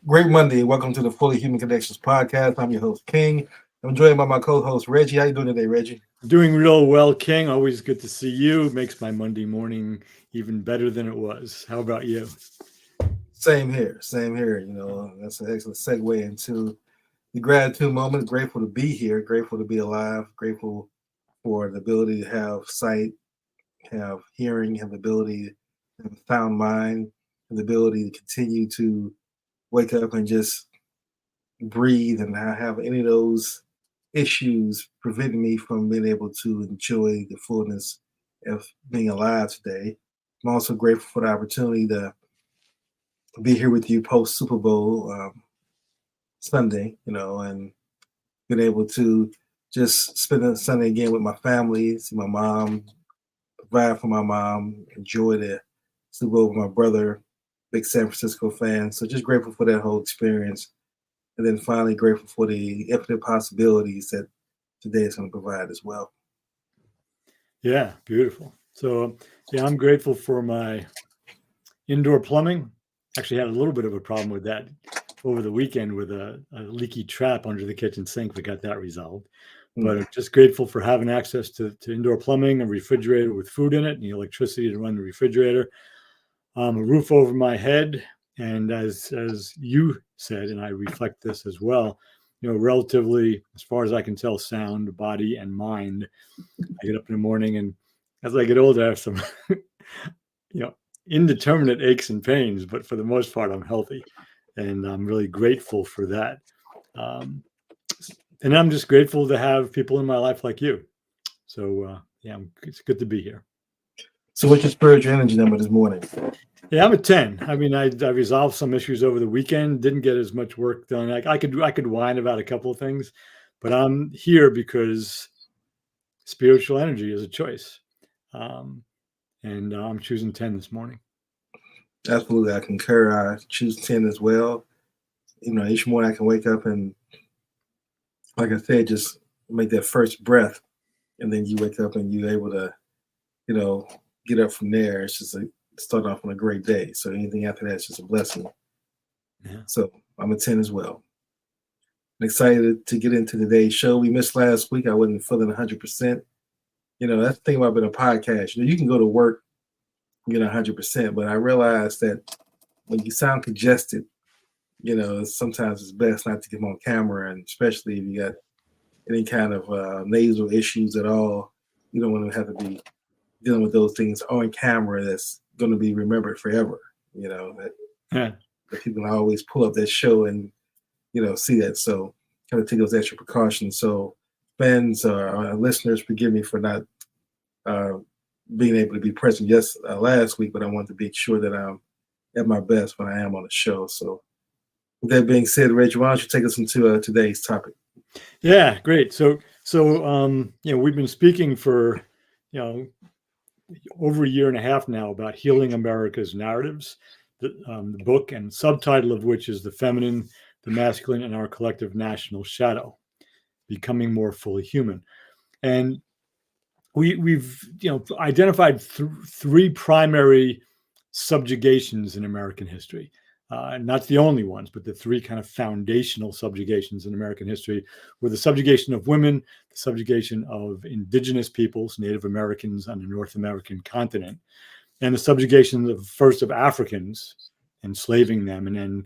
Great Monday. Welcome to the Fully Human Connections podcast. I'm your host, King. I'm joined by my co-host, Reggie. How you doing today, Reggie? Doing real well, King. Always good to see you. Makes my Monday morning even better than it was. How about you? Same here. Same here. That's an excellent segue into the gratitude moment. Grateful to be here. Grateful to be alive. Grateful for the ability to have sight, have hearing, have the ability to have a sound mind, and the ability to continue to wake up and just breathe and not have any of those issues preventing me from being able to enjoy the fullness of being alive today. I'm also grateful for the opportunity to be here with you post Super Bowl Sunday, and being able to just spend a Sunday again with my family, see my mom, provide for my mom, enjoy the Super Bowl with my brother, big San Francisco fan. So just grateful for that whole experience. And then finally grateful for the infinite possibilities that today is going to provide as well. Yeah, beautiful. So, yeah, I'm grateful for my indoor plumbing. Actually, had a little bit of a problem with that over the weekend with a leaky trap under the kitchen sink. We got that resolved. But I'm just grateful for having access to indoor plumbing, a refrigerator with food in it, and the electricity to run the refrigerator, a roof over my head, and as you said, and I reflect this as well, relatively, as far as I can tell, sound body and mind. I get up in the morning, and as I get older, I have some, indeterminate aches and pains, but for the most part, I'm healthy, and I'm really grateful for that. And I'm just grateful to have people in my life like you. So it's good to be here. So what's your spiritual energy number this morning? Yeah, I'm a 10. I mean, I resolved some issues over the weekend. Didn't get as much work done. I could whine about a couple of things, but I'm here because spiritual energy is a choice, and I'm choosing 10 this morning. Absolutely, I concur. I choose 10 as well. Each morning I can wake up and, like I said, just make that first breath, and then you wake up and you're able to, get up from there. It's just start off on a great day. So anything after that is just a blessing. Yeah. So I'm a 10 as well. I'm excited to get into today's show. We missed last week. I wasn't feeling 100%. That's the thing about being a podcast. You can go to work, 100%, but I realized that when you sound congested, sometimes it's best not to get on camera, and especially if you got any kind of nasal issues at all, you don't want to have to be dealing with those things on camera. That's going to be remembered forever. That people always pull up that show and see that. So kind of take those extra precautions. So fans or listeners, forgive me for not being able to be present last week, but I want to be sure that I'm at my best when I am on the show. So with that being said, Reggie, why don't you take us into today's topic? Yeah, great. So we've been speaking for over a year and a half now about healing America's narratives. The book and subtitle of which is "The Feminine, the Masculine, and Our Collective National Shadow: Becoming More Fully Human." And we've identified three primary subjugations in American history. Not the only ones, but the three kind of foundational subjugations in American history were the subjugation of women, the subjugation of indigenous peoples, Native Americans on the North American continent, and the subjugation of Africans, enslaving them, and then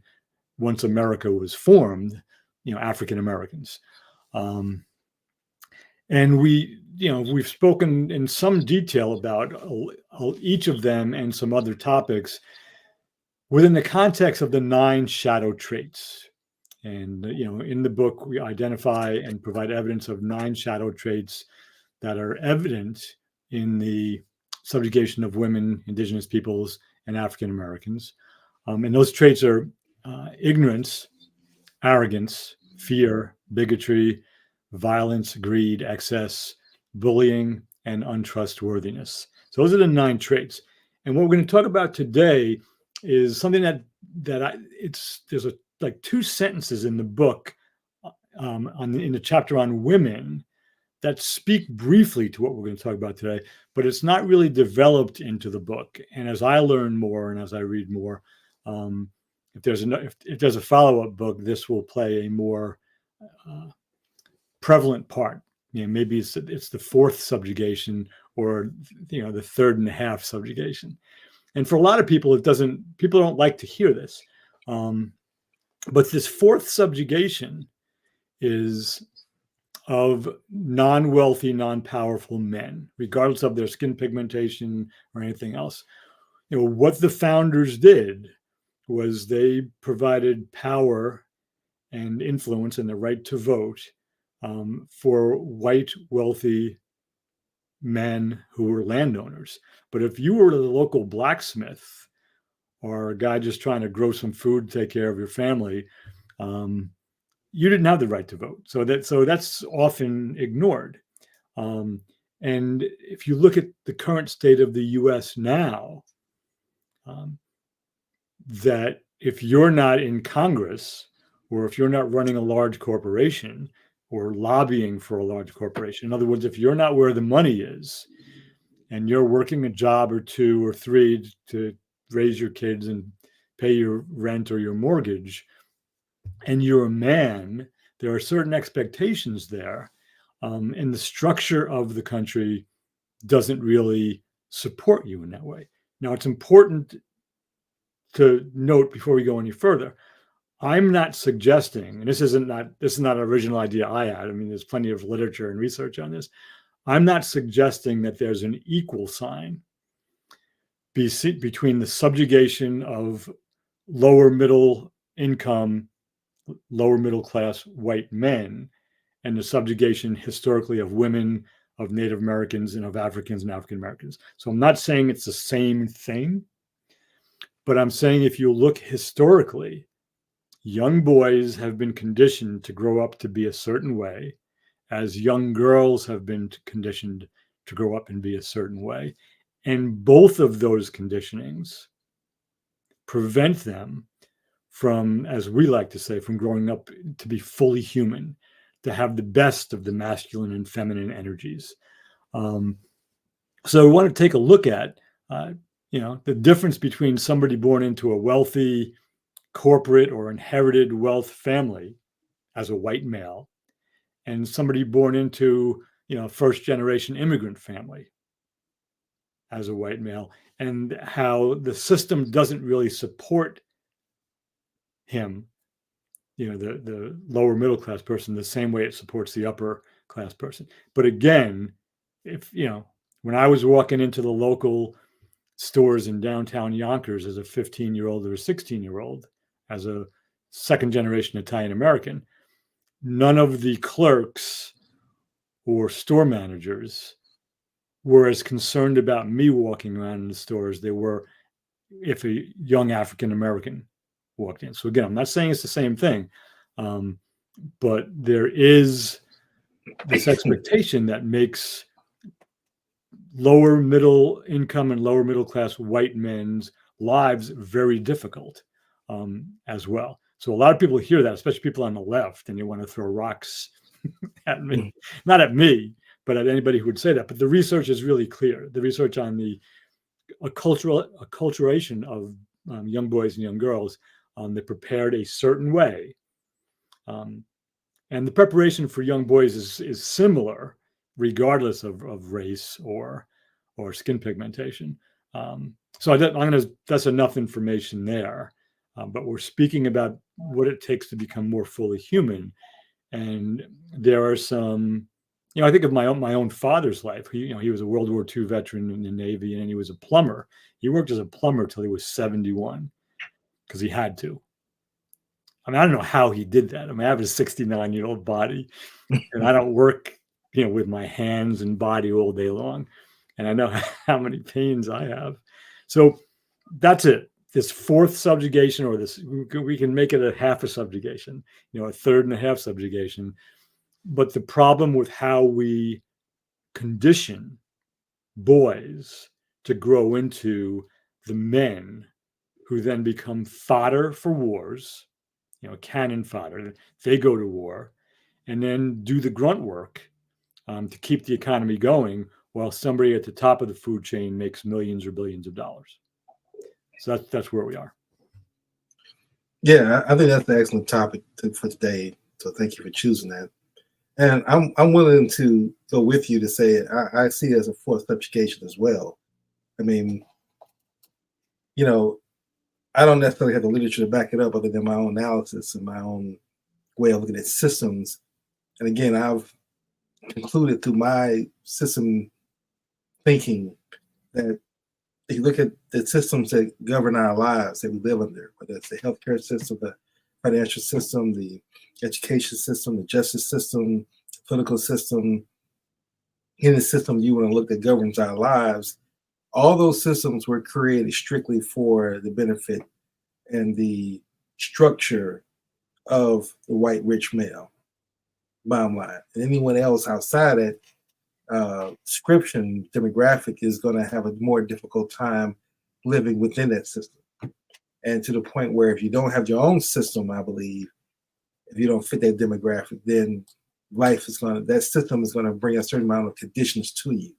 once America was formed, African Americans. And we've spoken in some detail about each of them and some other topics within the context of the 9 shadow traits. And, in the book, we identify and provide evidence of 9 shadow traits that are evident in the subjugation of women, indigenous peoples, and African Americans. And those traits are ignorance, arrogance, fear, bigotry, violence, greed, excess, bullying, and untrustworthiness. So those are the 9 traits. And what we're going to talk about today is something there's like 2 sentences in the book in the chapter on women that speak briefly to what we're going to talk about today, but it's not really developed into the book. And as I learn more and as I read more, if there's a follow-up book, this will play a more prevalent part. Maybe it's the fourth subjugation, or the third and a half subjugation. And for a lot of people, people don't like to hear this. But this fourth subjugation is of non-wealthy, non-powerful men, regardless of their skin pigmentation or anything else. What the founders did was they provided power and influence and the right to vote for white, wealthy men who were landowners. But if you were the local blacksmith or a guy just trying to grow some food, take care of your family, you didn't have the right to vote. So that's often ignored. And if you look at the current state of the U.S. now, that if you're not in Congress, or if you're not running a large corporation or lobbying for a large corporation, in other words, if you're not where the money is and you're working a job or two or three to raise your kids and pay your rent or your mortgage, and you're a man, there are certain expectations there. And the structure of the country doesn't really support you in that way. Now, it's important to note before we go any further, I'm not suggesting, and this is not an original idea I had. I mean, there's plenty of literature and research on this. I'm not suggesting that there's an equal sign between the subjugation of lower middle income, lower middle class white men and the subjugation historically of women, of Native Americans, and of Africans and African Americans. So I'm not saying it's the same thing, but I'm saying if you look historically, young boys have been conditioned to grow up to be a certain way, as young girls have been conditioned to grow up and be a certain way. And both of those conditionings prevent them from, as we like to say, from growing up to be fully human, to have the best of the masculine and feminine energies. So we want to take a look at, the difference between somebody born into a wealthy corporate or inherited wealth family as a white male and somebody born into, first generation immigrant family as a white male, and how the system doesn't really support him, the lower middle class person, the same way it supports the upper class person. But again, if, when I was walking into the local stores in downtown Yonkers as a 15-year-old or a 16-year-old, as a second generation Italian American, none of the clerks or store managers were as concerned about me walking around in the stores they were if a young African American walked in. So again, I'm not saying it's the same thing, but there is this expectation that makes lower middle income and lower middle class white men's lives very difficult as well. So a lot of people hear that, especially people on the left, and they want to throw rocks at me, not at me, but at anybody who would say that. But the research is really clear. The research on the acculturation of young boys and young girls, they're prepared a certain way. And the preparation for young boys is similar, regardless of race or skin pigmentation. So that's enough information there. But we're speaking about what it takes to become more fully human. And there are some, I think of my own father's life. He was a World War II veteran in the Navy, and he was a plumber. He worked as a plumber till he was 71 because he had to. I mean, I don't know how he did that. I mean, I have a 69-year-old body, and I don't work, with my hands and body all day long. And I know how many pains I have. So that's it. This fourth subjugation, or this, we can make it a half a subjugation, a third and a half subjugation. But the problem with how we condition boys to grow into the men who then become fodder for wars, cannon fodder, they go to war and then do the grunt work to keep the economy going while somebody at the top of the food chain makes millions or billions of dollars. So that's where we are. Yeah, I think that's an excellent topic for today. So thank you for choosing that. And I'm willing to go with you to say I see it as a form of subjugation as well. I mean, you know, I don't necessarily have the literature to back it up other than my own analysis and my own way of looking at systems. And again, I've concluded through my system thinking that if you look at the systems that govern our lives that we live under, whether it's the healthcare system, the financial system, the education system, the justice system, political system, any system you want to look that governs our lives, all those systems were created strictly for the benefit and the structure of the white rich male, bottom line. And anyone else outside that description demographic is going to have a more difficult time living within that system. And to the point where if you don't have your own system, I believe, if you don't fit that demographic, then that system is going to bring a certain amount of conditions to you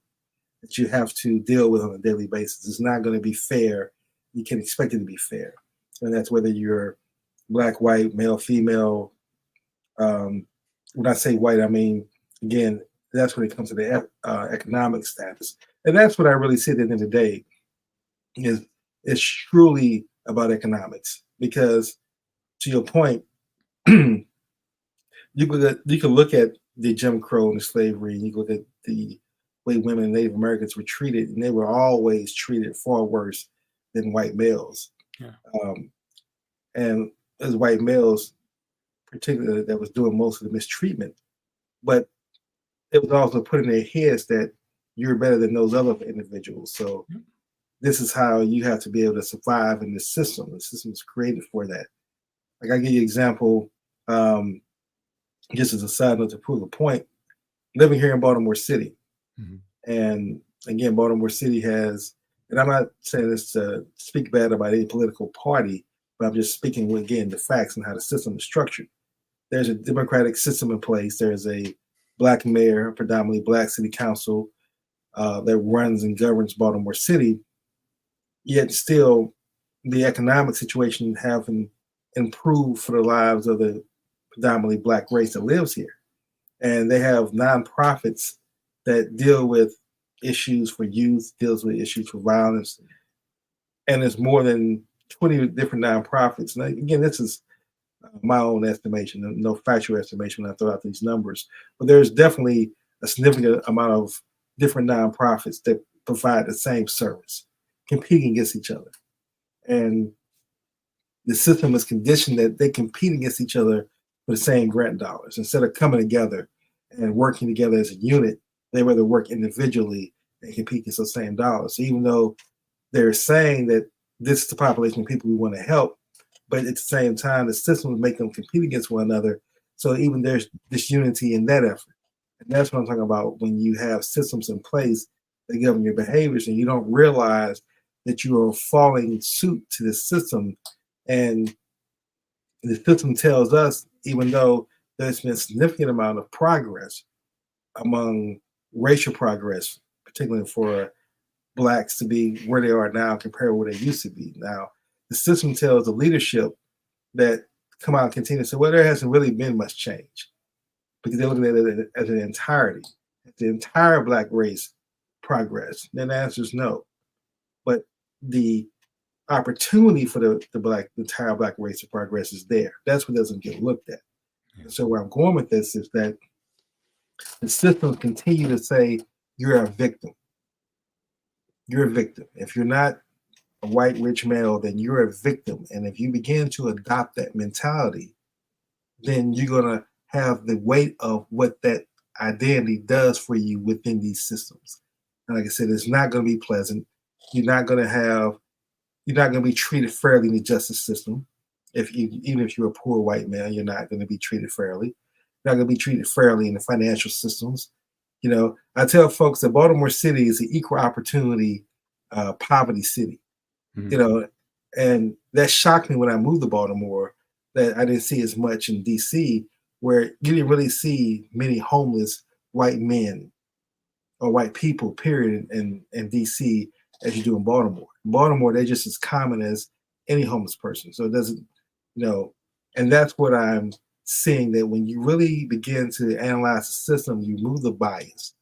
that you have to deal with on a daily basis. It's not going to be fair. You can expect it to be fair. And that's whether you're black, white, male, female. When I say white, I mean, again, that's when it comes to the economic status. And that's what I really see at the end of the day is it's truly about economics. Because to your point, you can look at the Jim Crow and the slavery, and you can look at the way women and Native Americans were treated, and they were always treated far worse than white males. Yeah. And as white males, particularly, that was doing most of the mistreatment. But it was also put in their heads that you're better than those other individuals. So this is how you have to be able to survive in this system. The system is created for that. Like I give you an example, just as a side note to prove a point, living here in Baltimore City. Mm-hmm. And again, Baltimore City has, and I'm not saying this to speak bad about any political party, but I'm just speaking, again, the facts and how the system is structured. There's a democratic system in place. There's a black mayor, predominantly black city council that runs and governs Baltimore City. Yet still, the economic situation haven't improved for the lives of the predominantly black race that lives here. And they have nonprofits that deal with issues for youth, deals with issues for violence. And there's more than 20 different nonprofits. Now, again, this is my own estimation, no factual estimation when I throw out these numbers, but there's definitely a significant amount of different nonprofits that provide the same service, competing against each other. And the system is conditioned that they compete against each other for the same grant dollars. Instead of coming together and working together as a unit, they rather work individually and compete against those same dollars. So even though they're saying that this is the population of people we want to help, but at the same time, the system will make them compete against one another. So even there's disunity in that effort. And that's what I'm talking about when you have systems in place that govern your behaviors and you don't realize that you are falling suit to the system. And the system tells us, even though there's been a significant amount of progress among racial progress, particularly for blacks to be where they are now compared to where they used to be. Now, the system tells the leadership that come out and continue to say, well, there hasn't really been much change because they're looking at it as an entirety, the entire black race progress. Then the answer is no. But the opportunity for the entire black race to progress is there. That's what doesn't get looked at. Yeah. So where I'm going with this is that the systems continue to say you're a victim. You're a victim. If you're not a white rich male, then you're a victim. And if you begin to adopt that mentality, then you're going to have the weight of what that identity does for you within these systems. And like I said, it's not going to be pleasant. You're not going to be treated fairly in the justice system. Even if you're a poor white man, you're not going to be treated fairly. You're not going to be treated fairly in the financial systems. You know, I tell folks that Baltimore City is an equal opportunity poverty city. Mm-hmm. You know, and that shocked me when I moved to Baltimore that I didn't see as much in DC, where you didn't really see many homeless white men or white people, period, in DC as you do in Baltimore. In Baltimore, they're just as common as any homeless person. So it doesn't And that's what I'm seeing, that when you really begin to analyze the system, you remove the bias,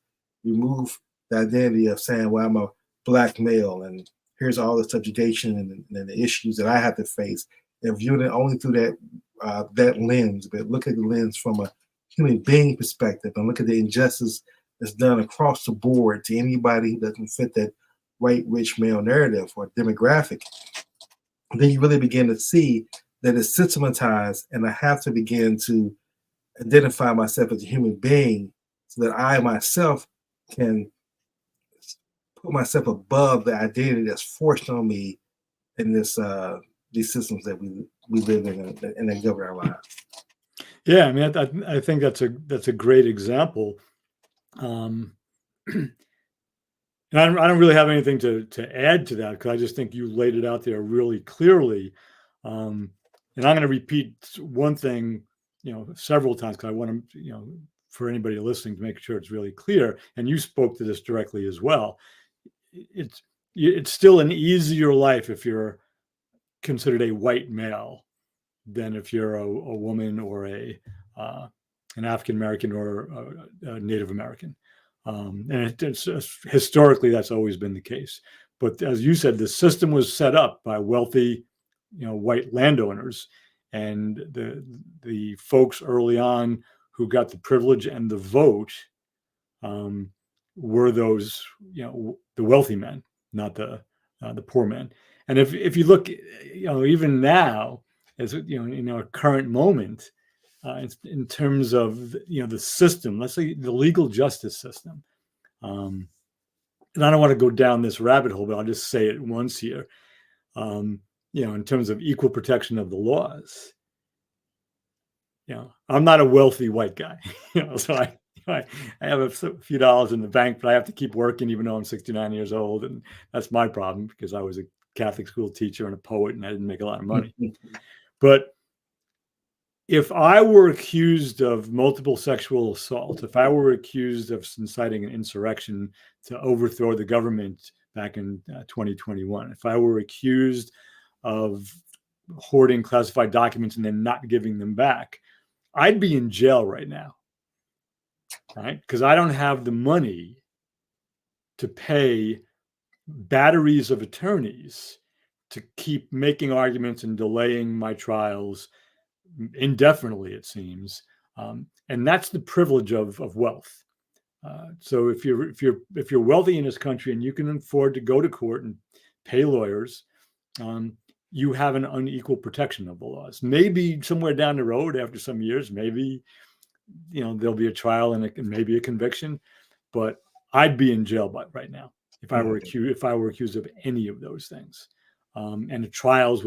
you remove the identity of saying, well, I'm a Black male and here's all the subjugation and the issues that I have to face, and viewing it only through that lens, but look at the lens from a human being perspective and look at the injustice that's done across the board to anybody who doesn't fit that white, rich male narrative or demographic. Then you really begin to see that it's systematized, and I have to begin to identify myself as a human being so that I myself can put myself above the identity that's forced on me in these systems that we live in and that govern our lives. Yeah, I mean, I think that's a great example. And I don't really have anything to add to that, because I just think you laid it out there really clearly. And I'm going to repeat one thing, several times, because I want to, for anybody listening, to make sure it's really clear. And you spoke to this directly as well. It's still an easier life if you're considered a white male than if you're a woman or an African American or a Native American. And it's historically, that's always been the case. But as you said, the system was set up by wealthy, white landowners, and the folks early on who got the privilege and the vote were those, the wealthy men, not the poor men. And if you look, even now, as in our current moment, in terms of the system, let's say the legal justice system, and I don't want to go down this rabbit hole, but I'll just say it once here. In terms of equal protection of the laws, I'm not a wealthy white guy, so I have a few dollars in the bank, but I have to keep working even though I'm 69 years old, and that's my problem because I was a Catholic school teacher and a poet, and I didn't make a lot of money. But if I were accused of multiple sexual assault, if I were accused of inciting an insurrection to overthrow the government back in 2021, if I were accused of hoarding classified documents and then not giving them back, I'd be in jail right now, right? Because I don't have the money to pay batteries of attorneys to keep making arguments and delaying my trials indefinitely, it seems, and that's the privilege of wealth. So if you're wealthy in this country and you can afford to go to court and pay lawyers, you have an unequal protection of the laws. Maybe somewhere down the road, after some years, maybe there'll be a trial and maybe a conviction, but I'd be in jail right now if I were accused of any of those things, and the trials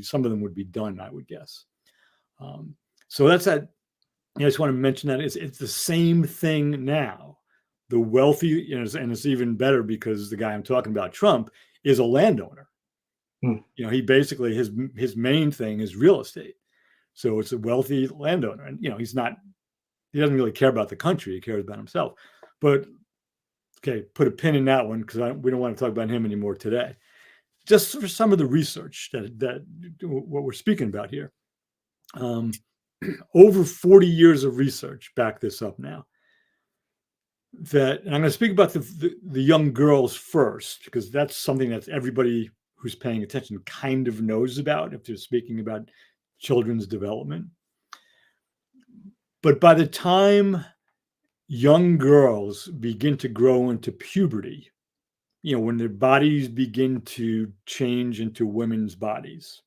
some of them would be done, I would guess. So that's that. I just want to mention that it's the same thing now. The wealthy, and it's even better because the guy I'm talking about, Trump, is a landowner. He basically, his main thing is real estate. So it's a wealthy landowner, and he doesn't really care about the country. He cares about himself. But okay, put a pin in that one because we don't want to talk about him anymore today. Just for some of the research that what we're speaking about here. Over 40 years of research back this up now. And I'm going to speak about the young girls first, because that's something that everybody who's paying attention kind of knows about if they're speaking about children's development. But by the time young girls begin to grow into puberty, when their bodies begin to change into women's bodies,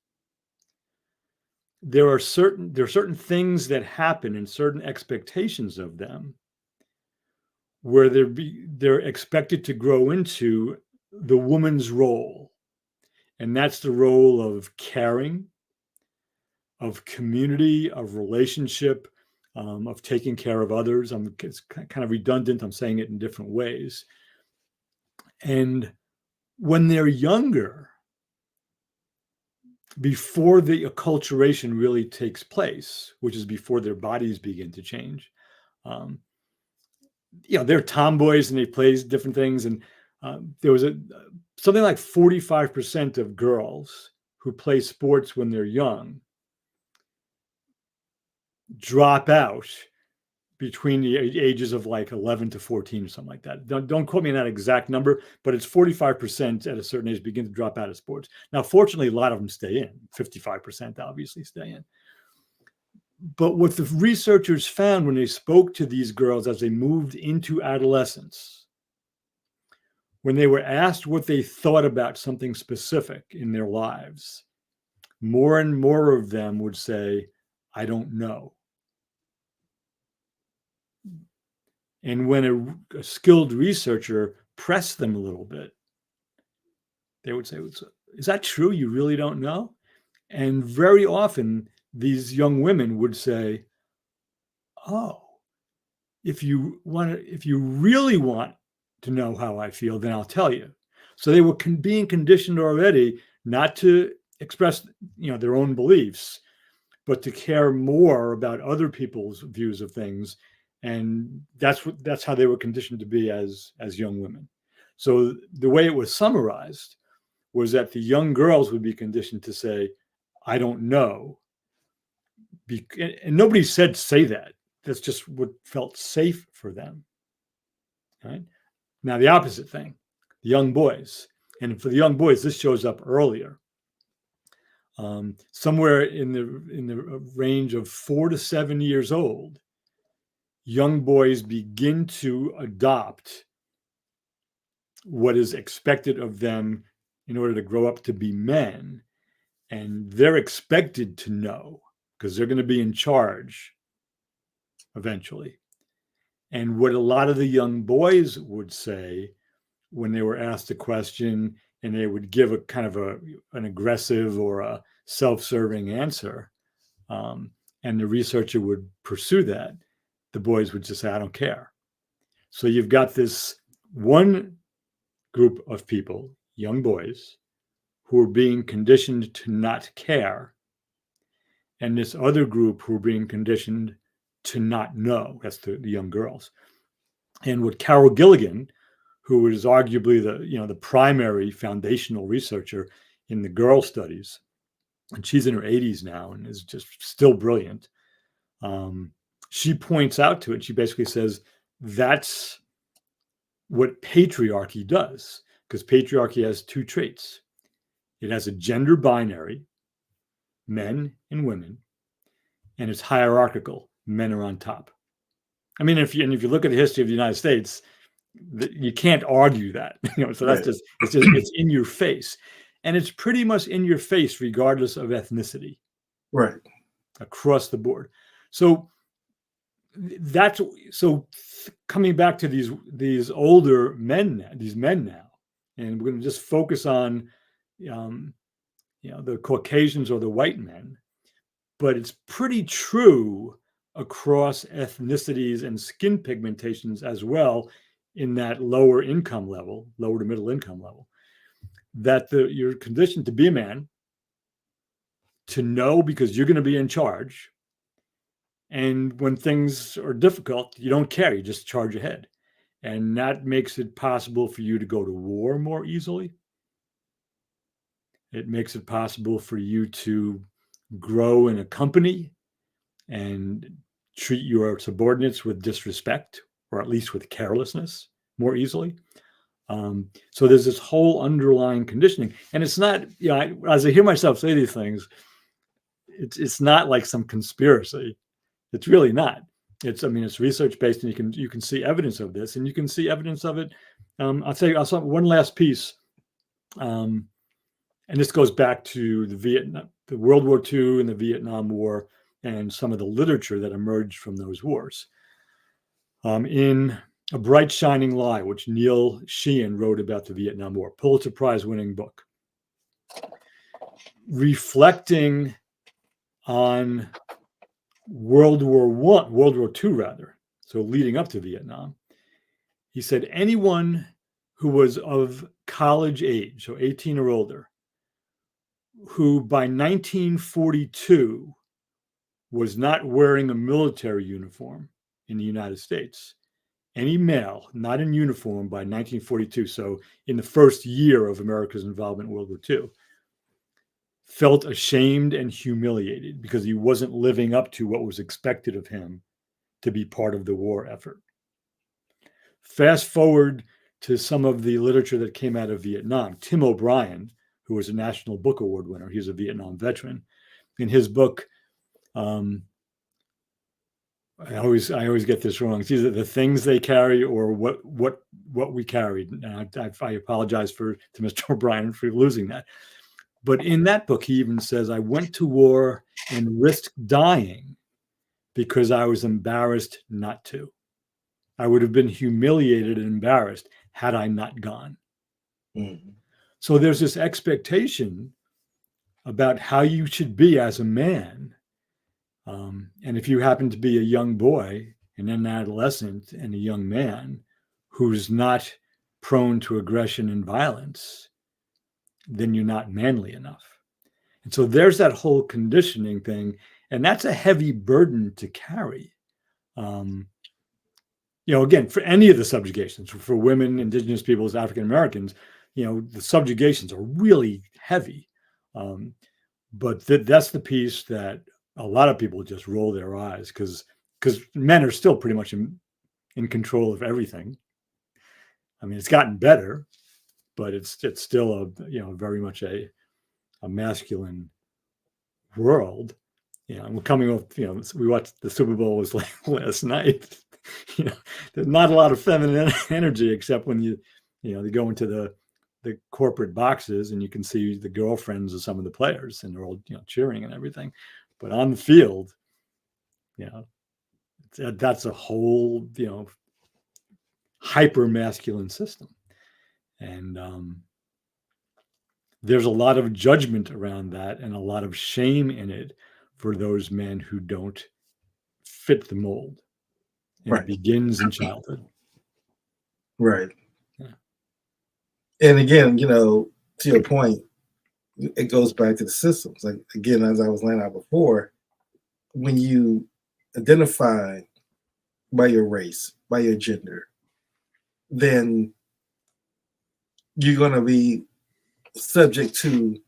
there are certain things that happen and certain expectations of them where they're expected to grow into the woman's role. And that's the role of caring, of community, of relationship, of taking care of others. It's kind of redundant. I'm saying it in different ways. And when they're younger, before the acculturation really takes place, which is before their bodies begin to change, they're tomboys and they play different things. And there was something like 45% of girls who play sports when they're young drop out between the ages of like 11 to 14 or something like that. Don't quote me on that exact number, but it's 45% at a certain age begin to drop out of sports. Now, fortunately, a lot of them stay in. 55% obviously stay in. But what the researchers found when they spoke to these girls as they moved into adolescence, when they were asked what they thought about something specific in their lives, more and more of them would say, I don't know. And when a skilled researcher pressed them a little bit, they would say, is that true? You really don't know? And very often, these young women would say, oh, if you really want to know how I feel, then I'll tell you. So they were being conditioned already not to express, their own beliefs, but to care more about other people's views of things. And that's how they were conditioned to be as young women. So the way it was summarized was that the young girls would be conditioned to say, I don't know. And nobody said say that. That's just what felt safe for them. Right? Now, the opposite thing, the young boys. And for the young boys, this shows up earlier. Somewhere in the range of 4 to 7 years old, young boys begin to adopt what is expected of them in order to grow up to be men. And they're expected to know because they're going to be in charge eventually. And what a lot of the young boys would say when they were asked a question and they would give a kind of an aggressive or a self-serving answer, and the researcher would pursue that, the boys would just say, I don't care. So you've got this one group of people, young boys, who are being conditioned to not care, and this other group who are being conditioned to not know. That's the young girls. And what Carol Gilligan, who is arguably the primary foundational researcher in the girl studies, and she's in her 80s now and is just still brilliant. She points out to it. She basically says that's what patriarchy does, because patriarchy has two traits. It has a gender binary, men and women, and it's hierarchical. Men are on top. I mean, if you look at the history of the United States, you can't argue that. So that's just it's in your face, and it's pretty much in your face regardless of ethnicity, right, across the board. So coming back to these older men, these men now, and we're going to just focus on the Caucasians or the white men, but it's pretty true across ethnicities and skin pigmentations as well in that lower to middle income level, that you're conditioned to be a man, to know because you're going to be in charge. And when things are difficult, you don't care, you just charge ahead. And that makes it possible for you to go to war more easily. It makes it possible for you to grow in a company and treat your subordinates with disrespect, or at least with carelessness, more easily. So there's this whole underlying conditioning. And it's not, as I hear myself say these things, it's not like some conspiracy. It's really not. It's research-based, and you can see evidence of this, and you can see evidence of it. I'll say one last piece. And this goes back to the World War II and the Vietnam War, and some of the literature that emerged from those wars. In A Bright Shining Lie, which Neil Sheehan wrote about the Vietnam War, Pulitzer Prize-winning book, reflecting on World War II rather, so leading up to Vietnam, he said anyone who was of college age, so 18 or older, who by 1942 was not wearing a military uniform in the United States, any male not in uniform by 1942, so in the first year of America's involvement in World War II, felt ashamed and humiliated because he wasn't living up to what was expected of him to be part of the war effort. Fast forward to some of the literature that came out of Vietnam. Tim O'Brien, who was a National Book Award winner, he's a Vietnam veteran. In his book, I always get this wrong. It's either the things they carry or what we carried. And I apologize to Mr. O'Brien for losing that. But in that book, he even says, I went to war and risked dying because I was embarrassed not to. I would have been humiliated and embarrassed had I not gone. Mm-hmm. So there's this expectation about how you should be as a man. And if you happen to be a young boy and an adolescent and a young man who's not prone to aggression and violence, then you're not manly enough. And so there's that whole conditioning thing. And that's a heavy burden to carry. Again, for any of the subjugations, for women, Indigenous peoples, African Americans, the subjugations are really heavy. But that's the piece that a lot of people just roll their eyes because men are still pretty much in control of everything. I mean, it's gotten better, but it's still very much a masculine world. And we're coming off, we watched the Super Bowl was last night. There's not a lot of feminine energy except when they go into the corporate boxes and you can see the girlfriends of some of the players and they're all cheering and everything. But on the field, that's a whole hyper masculine system, and there's a lot of judgment around that and a lot of shame in it for those men who don't fit the mold. And Right. It begins in childhood. Right. Yeah. And again, to your point, it goes back to the systems. Like, again, as I was laying out before, when you identify by your race, by your gender, then you're going to be subject to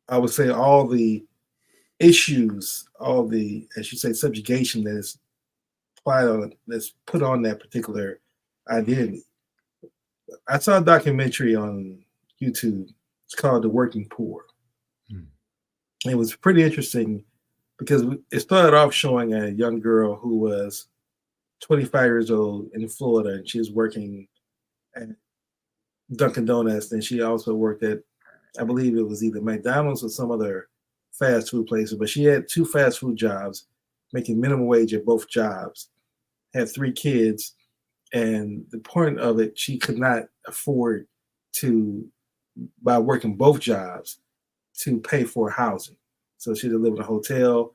I would say, all the issues, all the, as you say, subjugation that is that's put on that particular identity. I saw a documentary on YouTube. It's called The Working Poor. It was pretty interesting because it started off showing a young girl who was 25 years old in Florida, and she was working at Dunkin' Donuts. And she also worked at, I believe it was either McDonald's or some other fast food places. But she had 2 fast food jobs, making minimum wage at both jobs, had 3 kids. And the point of it, she could not afford to, by working both jobs, to pay for housing. So she had to live in a hotel,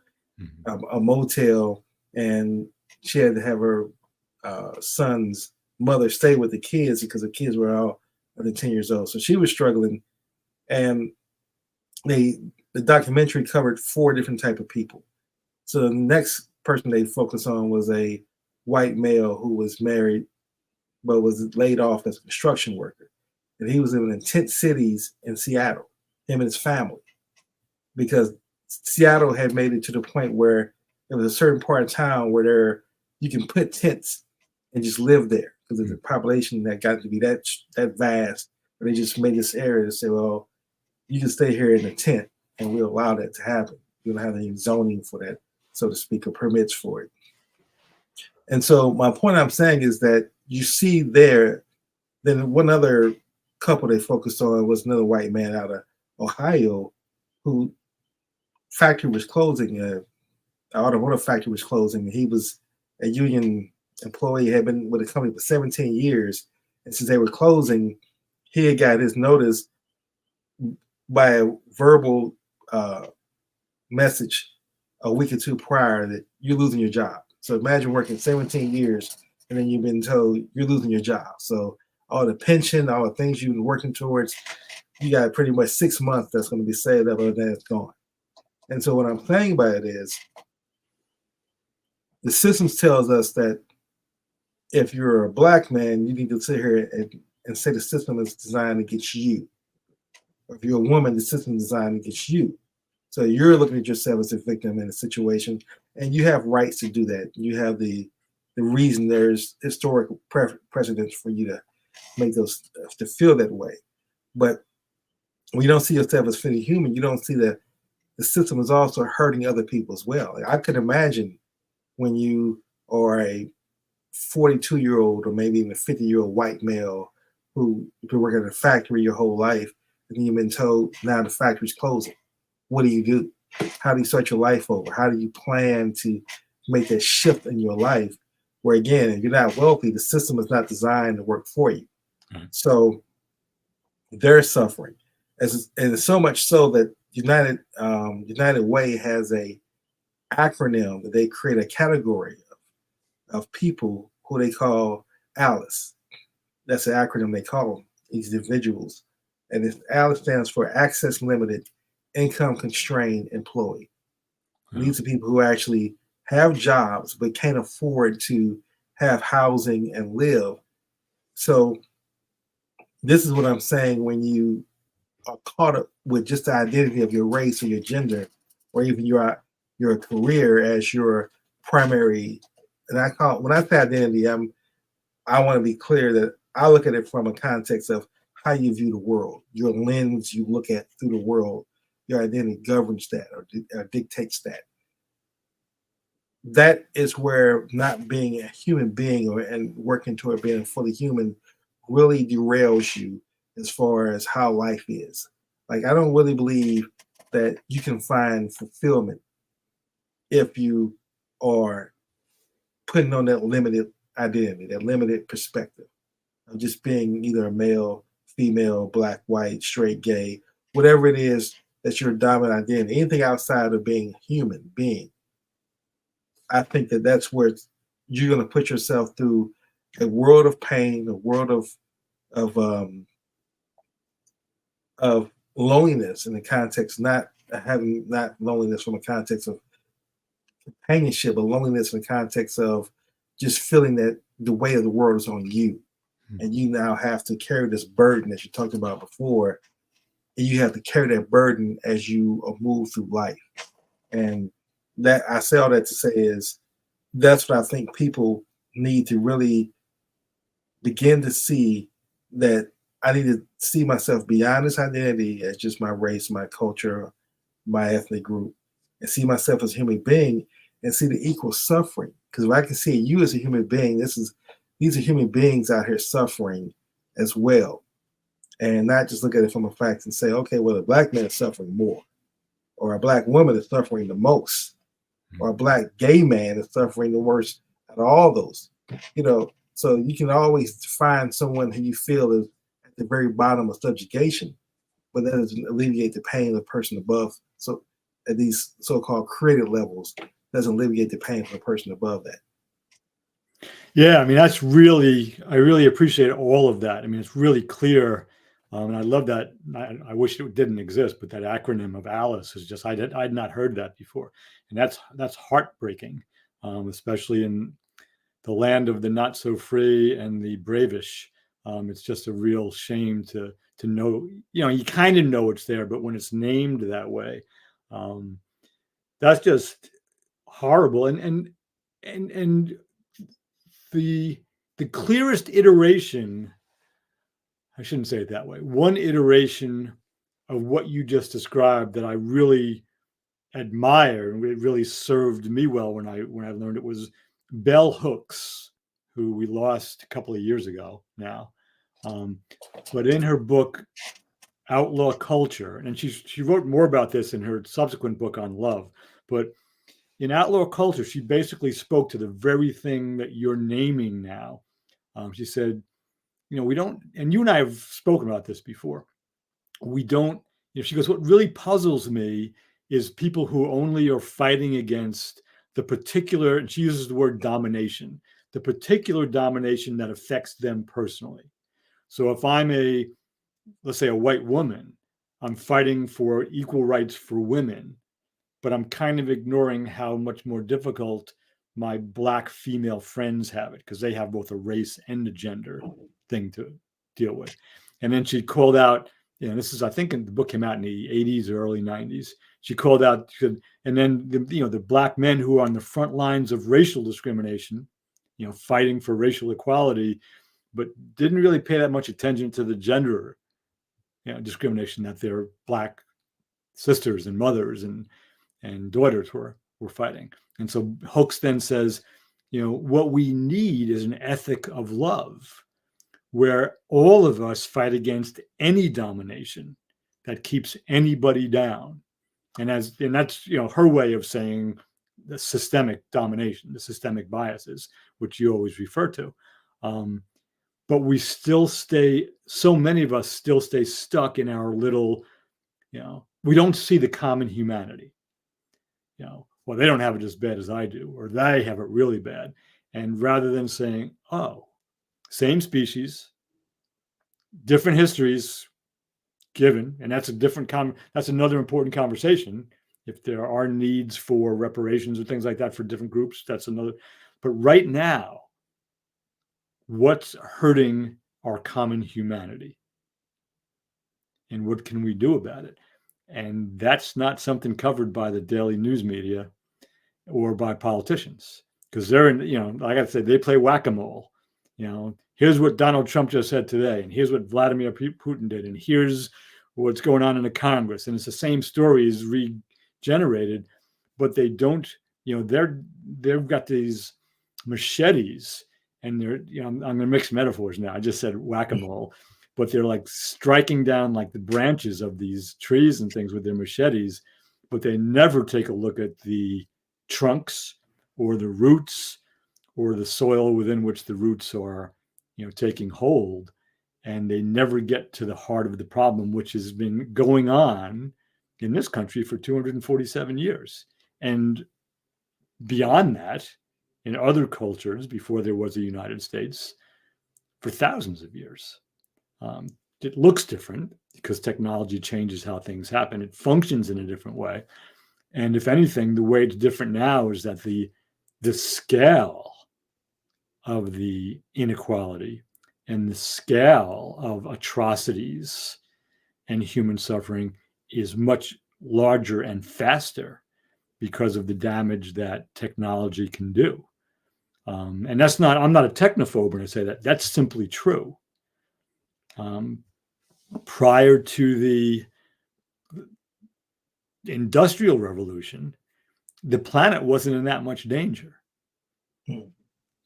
a motel, and she had to have her son's mother stay with the kids because the kids were all under 10 years old. So she was struggling. And the documentary covered 4 different type of people. So the next person they focused on was a white male who was married but was laid off as a construction worker. And he was living in tent cities in Seattle, him and his family, because Seattle had made it to the point where there was a certain part of town where you can put tents and just live there because there's a population that got to be that vast. But they just made this area to say, well, you can stay here in a tent and we'll allow that to happen. You don't have any zoning for that, so to speak, or permits for it. And so my point I'm saying is that you see there, then one other couple they focused on was another white man out of Ohio who factory was closing, an automotive factory was closing. He was a union employee, had been with the company for 17 years. And since they were closing, he had got his notice by a verbal message a week or 2 prior that you're losing your job. So imagine working 17 years and then you've been told you're losing your job. So all the pension, all the things you've been working towards, you got pretty much 6 months that's going to be saved up, and then it's gone. And so what I'm saying by it is the systems tells us that if you're a black man, you need to sit here and say the system is designed to get you. Or if you're a woman, the system is designed against you. So you're looking at yourself as a victim in a situation, and you have rights to do that. You have the reason, there's historical precedents for you to make those, to feel that way. But when you don't see yourself as fully human, you don't see that the system is also hurting other people as well. Like, I could imagine when you are a 42-year-old or maybe even a 50-year-old white male who been working in a factory your whole life, and you've been told now the factory's closing. What do you do? How do you start your life over? How do you plan to make that shift in your life? Where again, if you're not wealthy, the system is not designed to work for you. Mhm. So they're suffering, and it's so much so that United Way has a acronym that they create a category of people who they call ALICE. That's the acronym they call these individuals. And ALICE stands for Access Limited, Income Constrained Employee. And these are people who actually have jobs but can't afford to have housing and live. So this is what I'm saying: when you are caught up with just the identity of your race or your gender, or even your career as your primary, and I call, when I say identity, I want to be clear that I look at it from a context of how you view the world, your lens you look at through the world. Your identity governs that, or dictates that. That is where not being a human being and working toward being fully human really derails you as far as how life is. Like, I don't really believe that you can find fulfillment if you are putting on that limited identity, that limited perspective of just being either a male, female, black, white, straight, gay, whatever it is that's your dominant identity. Anything outside of being a human being, I think that's where you're going to put yourself through a world of pain, a world of um, of loneliness in the context, not loneliness from a context of companionship, but loneliness in the context of just feeling that the weight of the world is on you, and you now have to carry this burden that you talked about before, and you have to carry that burden as you move through life. And that, I say all that to say is, that's what I think people need to really begin to see, that I need to see myself beyond this identity as just my race, my culture, my ethnic group, and see myself as a human being, and see the equal suffering. Because if I can see you as a human being, these are human beings out here suffering as well. And not just look at it from a fact and say, okay, well, a black man is suffering more, or a black woman is suffering the most, or a black gay man is suffering the worst out of all those. So you can always find someone who you feel is at the very bottom of subjugation, but that doesn't alleviate the pain of the person above. So at these so-called created levels, doesn't alleviate the pain of the person above that. Yeah, I mean, I really appreciate all of that. I mean, it's really clear. And I love that. I wish it didn't exist, but that acronym of ALICE is just, I'd not heard that before. And that's heartbreaking, especially in the land of the not so free and the bravish. It's just a real shame to know, you kind of know it's there, but when it's named that way, that's just horrible. And the clearest iteration, I shouldn't say it that way, one iteration of what you just described that I really admire, and it really served me well when I learned it, was Bell Hooks, who we lost a couple of years ago now. But in her book Outlaw Culture, and she wrote more about this in her subsequent book on love, but in Outlaw Culture, she basically spoke to the very thing that you're naming now. She said, we don't, and you and I have spoken about this before, we don't, she goes, what really puzzles me is people who only are fighting against the particular, and she uses the word domination, the particular domination that affects them personally. So if I'm let's say a white woman, I'm fighting for equal rights for women, but I'm kind of ignoring how much more difficult my black female friends have it, because they have both a race and a gender thing to deal with. And then she called out this is, I think, the book came out in the 80s or early 90s. She called out, and then the black men who are on the front lines of racial discrimination, fighting for racial equality, but didn't really pay that much attention to the gender discrimination that their black sisters and mothers and daughters were fighting. And so Hooks then says, what we need is an ethic of love, where all of us fight against any domination that keeps anybody down. And that's her way of saying the systemic domination, the systemic biases, which you always refer to. But we still so many of us still stay stuck in our little, we don't see the common humanity. Well, they don't have it as bad as I do, or they have it really bad. And rather than saying, oh, same species, different histories given, and that's that's another important conversation. If there are needs for reparations or things like that for different groups, that's another. But right now, what's hurting our common humanity? And what can we do about it? And that's not something covered by the daily news media or by politicians, because they're I got to say, they play whack-a-mole. Here's what Donald Trump just said today, and here's what Vladimir Putin did, and here's what's going on in the Congress, and it's the same story is regenerated, but they don't. They've got these machetes, and they're I'm going to mix metaphors now. I just said whack-a-mole, but they're like striking down like the branches of these trees and things with their machetes, but they never take a look at the trunks or the roots or the soil within which the roots are, taking hold. And they never get to the heart of the problem, which has been going on in this country for 247 years. And beyond that, in other cultures before there was a United States, for thousands of years. It looks different because technology changes how things happen. It functions in a different way. And if anything, the way it's different now is that the scale of the inequality and the scale of atrocities and human suffering is much larger and faster because of the damage that technology can do. And that's not, I'm not a technophobe when I say that. That's simply true. Prior to the Industrial Revolution, the planet wasn't in that much danger.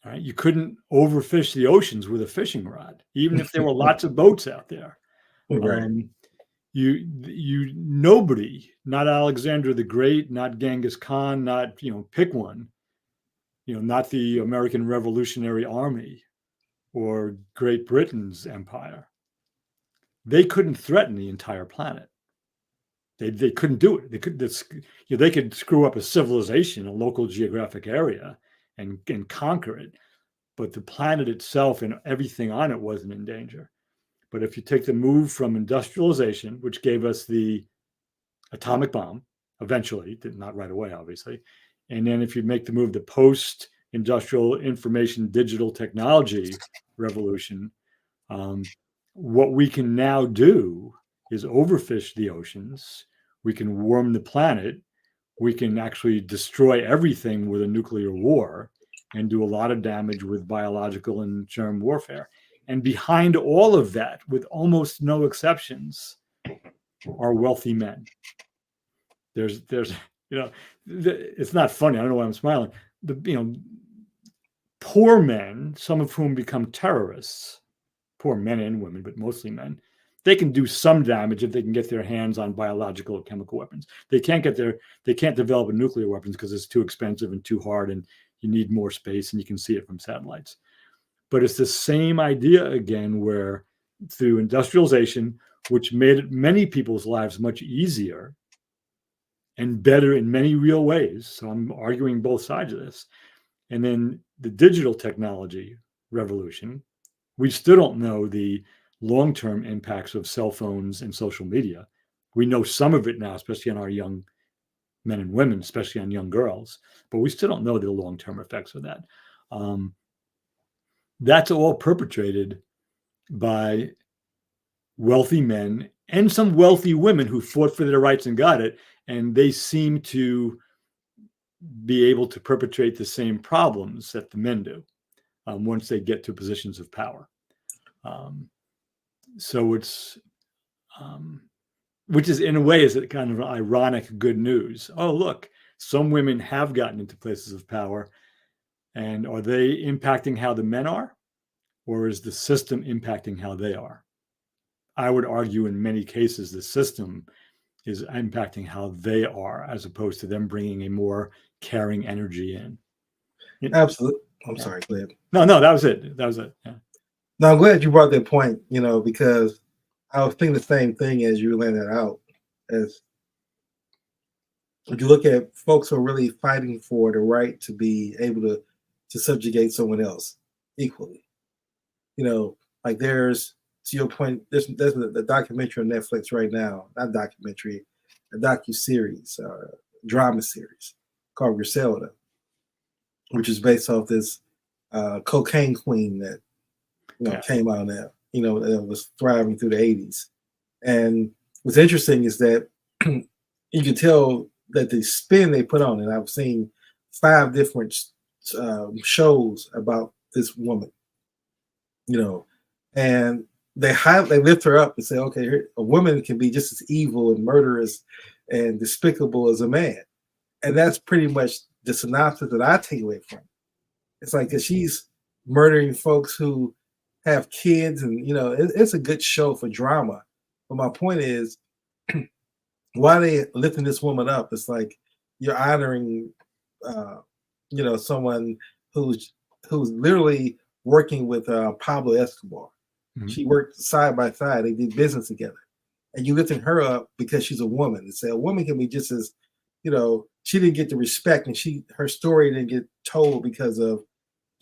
Right? You couldn't overfish the oceans with a fishing rod, even if there were lots of boats out there. Right. Nobody, not Alexander the Great, not Genghis Khan, not pick one, not the American Revolutionary Army or Great Britain's empire. They couldn't threaten the entire planet. They couldn't do it. They could screw up a civilization, a local geographic area, and conquer it. But the planet itself and everything on it wasn't in danger. But if you take the move from industrialization, which gave us the atomic bomb, eventually, not right away, obviously, and then if you make the move to post-industrial information digital technology revolution, what we can now do is overfish the oceans. We can warm the planet. We can actually destroy everything with a nuclear war and do a lot of damage with biological and germ warfare. And behind all of that, with almost no exceptions, are wealthy men. There's it's not funny. I don't know why I'm smiling. Poor men, some of whom become terrorists, poor men and women, but mostly men, they can do some damage if they can get their hands on biological or chemical weapons. They can't develop a nuclear weapons because it's too expensive and too hard, and you need more space, and you can see it from satellites. But it's the same idea again, where through industrialization, which made many people's lives much easier and better in many real ways. So I'm arguing both sides of this. And then the digital technology revolution, we still don't know the long-term impacts of cell phones and social media. We know some of it now, especially on our young men and women, especially on young girls, but we still don't know the long-term effects of that. That's all perpetrated by wealthy men and some wealthy women who fought for their rights and got it, and they seem to be able to perpetrate the same problems that the men do once they get to positions of power. So it's, which is in a way is a kind of ironic good news. Oh, look, some women have gotten into places of power, and are they impacting how the men are, or is the system impacting how they are? I would argue in many cases the system is impacting how they are, as opposed to them bringing a more caring energy in. Absolutely. I'm sorry, go ahead. No, that was it. That was it. Yeah. No, I'm glad you brought that point, because I was thinking the same thing as you laying that out. As if you look at folks who are really fighting for the right to be able to subjugate someone else equally, like there's, to your point, there's the documentary on Netflix right now, not documentary, a docu-series, drama series called Griselda, which is based off this cocaine queen that came out there, that was thriving through the 80s. And what's interesting is that you can tell that the spin they put on it. I've seen 5 different shows about this woman, and they lift her up and say, okay, a woman can be just as evil and murderous and despicable as a man. And that's pretty much the synopsis that I take away from it. It's like, cause she's murdering folks who have kids, and it's a good show for drama. But my point is, why are they lifting this woman up? It's like you're honoring, someone who's literally working with Pablo Escobar. Mm-hmm. She worked side by side. They did business together, and you lifting her up because she's a woman. And say a woman can be just as, she didn't get the respect, and her story didn't get told because of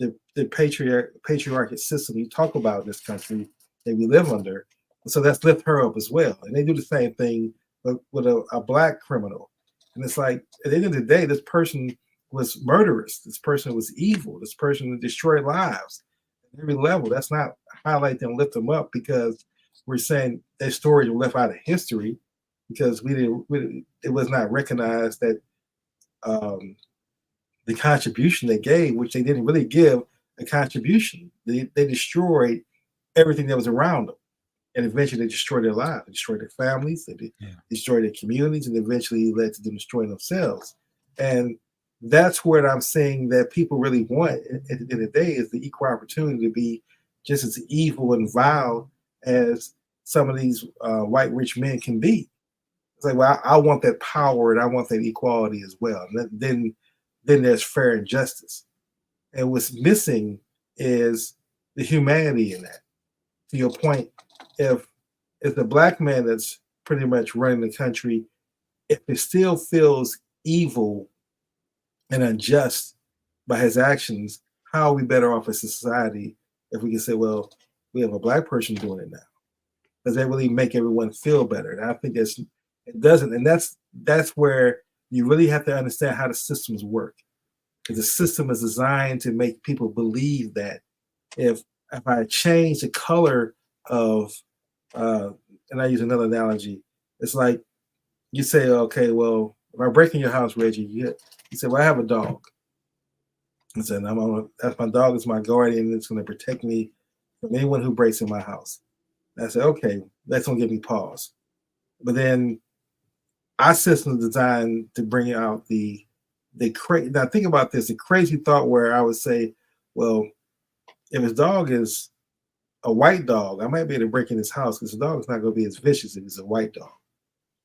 the patriarchal system you talk about in this country that we live under. So let's lift her up as well. And they do the same thing with a black criminal. And it's like, at the end of the day, this person was murderous. This person was evil. This person destroyed lives at every level. That's not highlight them, lift them up, because we're saying their stories were left out of history because it was not recognized that the contribution they gave, which they didn't really give a contribution. They destroyed everything that was around them. And eventually they destroyed their lives, they destroyed their families, they destroyed their communities, and eventually led to them destroying themselves. And that's what I'm saying that people really want at the end of the day, is the equal opportunity to be just as evil and vile as some of these white rich men can be. It's like, well, I want that power and I want that equality as well. And then there's fair and justice. And what's missing is the humanity in that. To your point, if the black man that's pretty much running the country, if it still feels evil and unjust by his actions, how are we better off as a society if we can say, well, we have a black person doing it now? Does that really make everyone feel better? And I think it doesn't. And that's where you really have to understand how the systems work. Because the system is designed to make people believe that if I change the color of, and I use another analogy, it's like you say, okay, well, if I break in your house, Reggie, you say, well, I have a dog. I said, that's my dog is my guardian. It's going to protect me from anyone who breaks in my house. And I said, okay, that's going to give me pause. But then our system is designed to bring out now think about this, the crazy thought where I would say, well, if his dog is a white dog, I might be able to break in his house because the dog is not going to be as vicious if it's a white dog.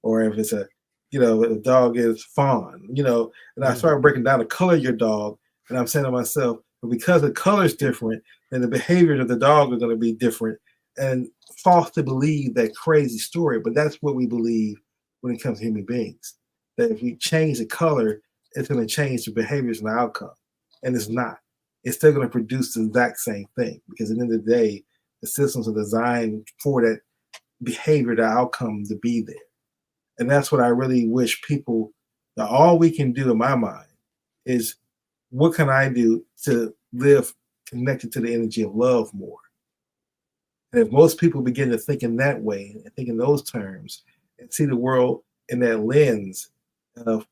Or if it's if the dog is fawn, and I started breaking down the color of your dog, and I'm saying to myself, but because the color is different, then the behaviors of the dog are going to be different, and false to believe that crazy story. But that's what we believe when it comes to human beings, that if we change the color, it's going to change the behaviors and the outcome. And it's not. It's still going to produce the exact same thing, because at the end of the day, the systems are designed for that behavior, the outcome to be there. And that's what I really wish people, that all we can do in my mind is, what can I do to live connected to the energy of love more? And if most people begin to think in that way, and think in those terms, and see the world in that lens of,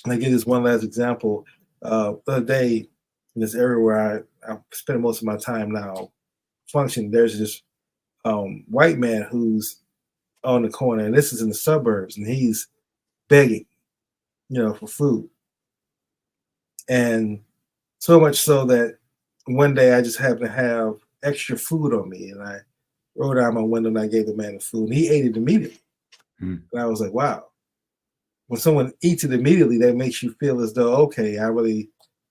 and I give this one last example. The other day, in this area where I spend most of my time now functioning, there's this white man who's on the corner, and this is in the suburbs, and he's begging, for food. And so much so that one day I just happened to have extra food on me, and I rolled down my window and I gave the man the food, and he ate it immediately. And I was like, wow. When someone eats it immediately, that makes you feel as though, okay, I really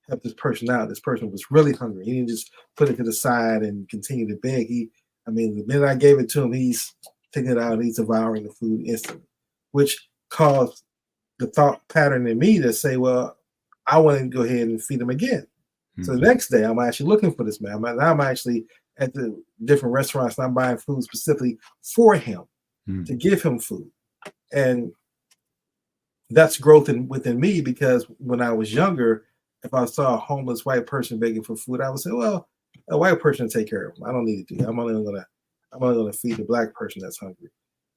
helped this person out. This person was really hungry. He didn't just put it to the side and continue to beg. The minute I gave it to him, he's taking it out and he's devouring the food instantly, which caused the thought pattern in me to say, well, I want to go ahead and feed him again. So the next day, I'm actually looking for this man. I'm actually at the different restaurants, and I'm buying food specifically for him to give him food. And that's growth within me, because when I was younger, if I saw a homeless white person begging for food, I would say, well, a white person will take care of him. I don't need to do that. I'm only gonna feed the black person that's hungry.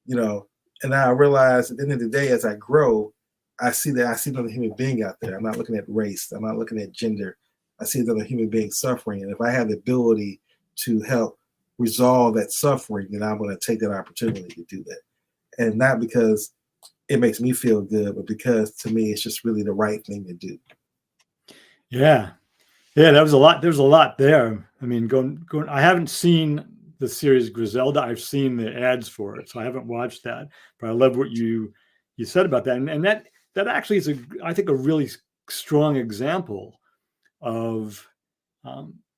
And now I realize at the end of the day, as I grow, I see another human being out there. I'm not looking at race. I'm not looking at gender. I see another human being suffering. And if I have the ability to help resolve that suffering, then I'm going to take that opportunity to do that. And not because it makes me feel good, but because to me, it's just really the right thing to do. Yeah. That was a lot. There's a lot there. I mean, going. I haven't seen the series Griselda. I've seen the ads for it, so I haven't watched that. But I love what you said about that, and that actually is I think a really strong example of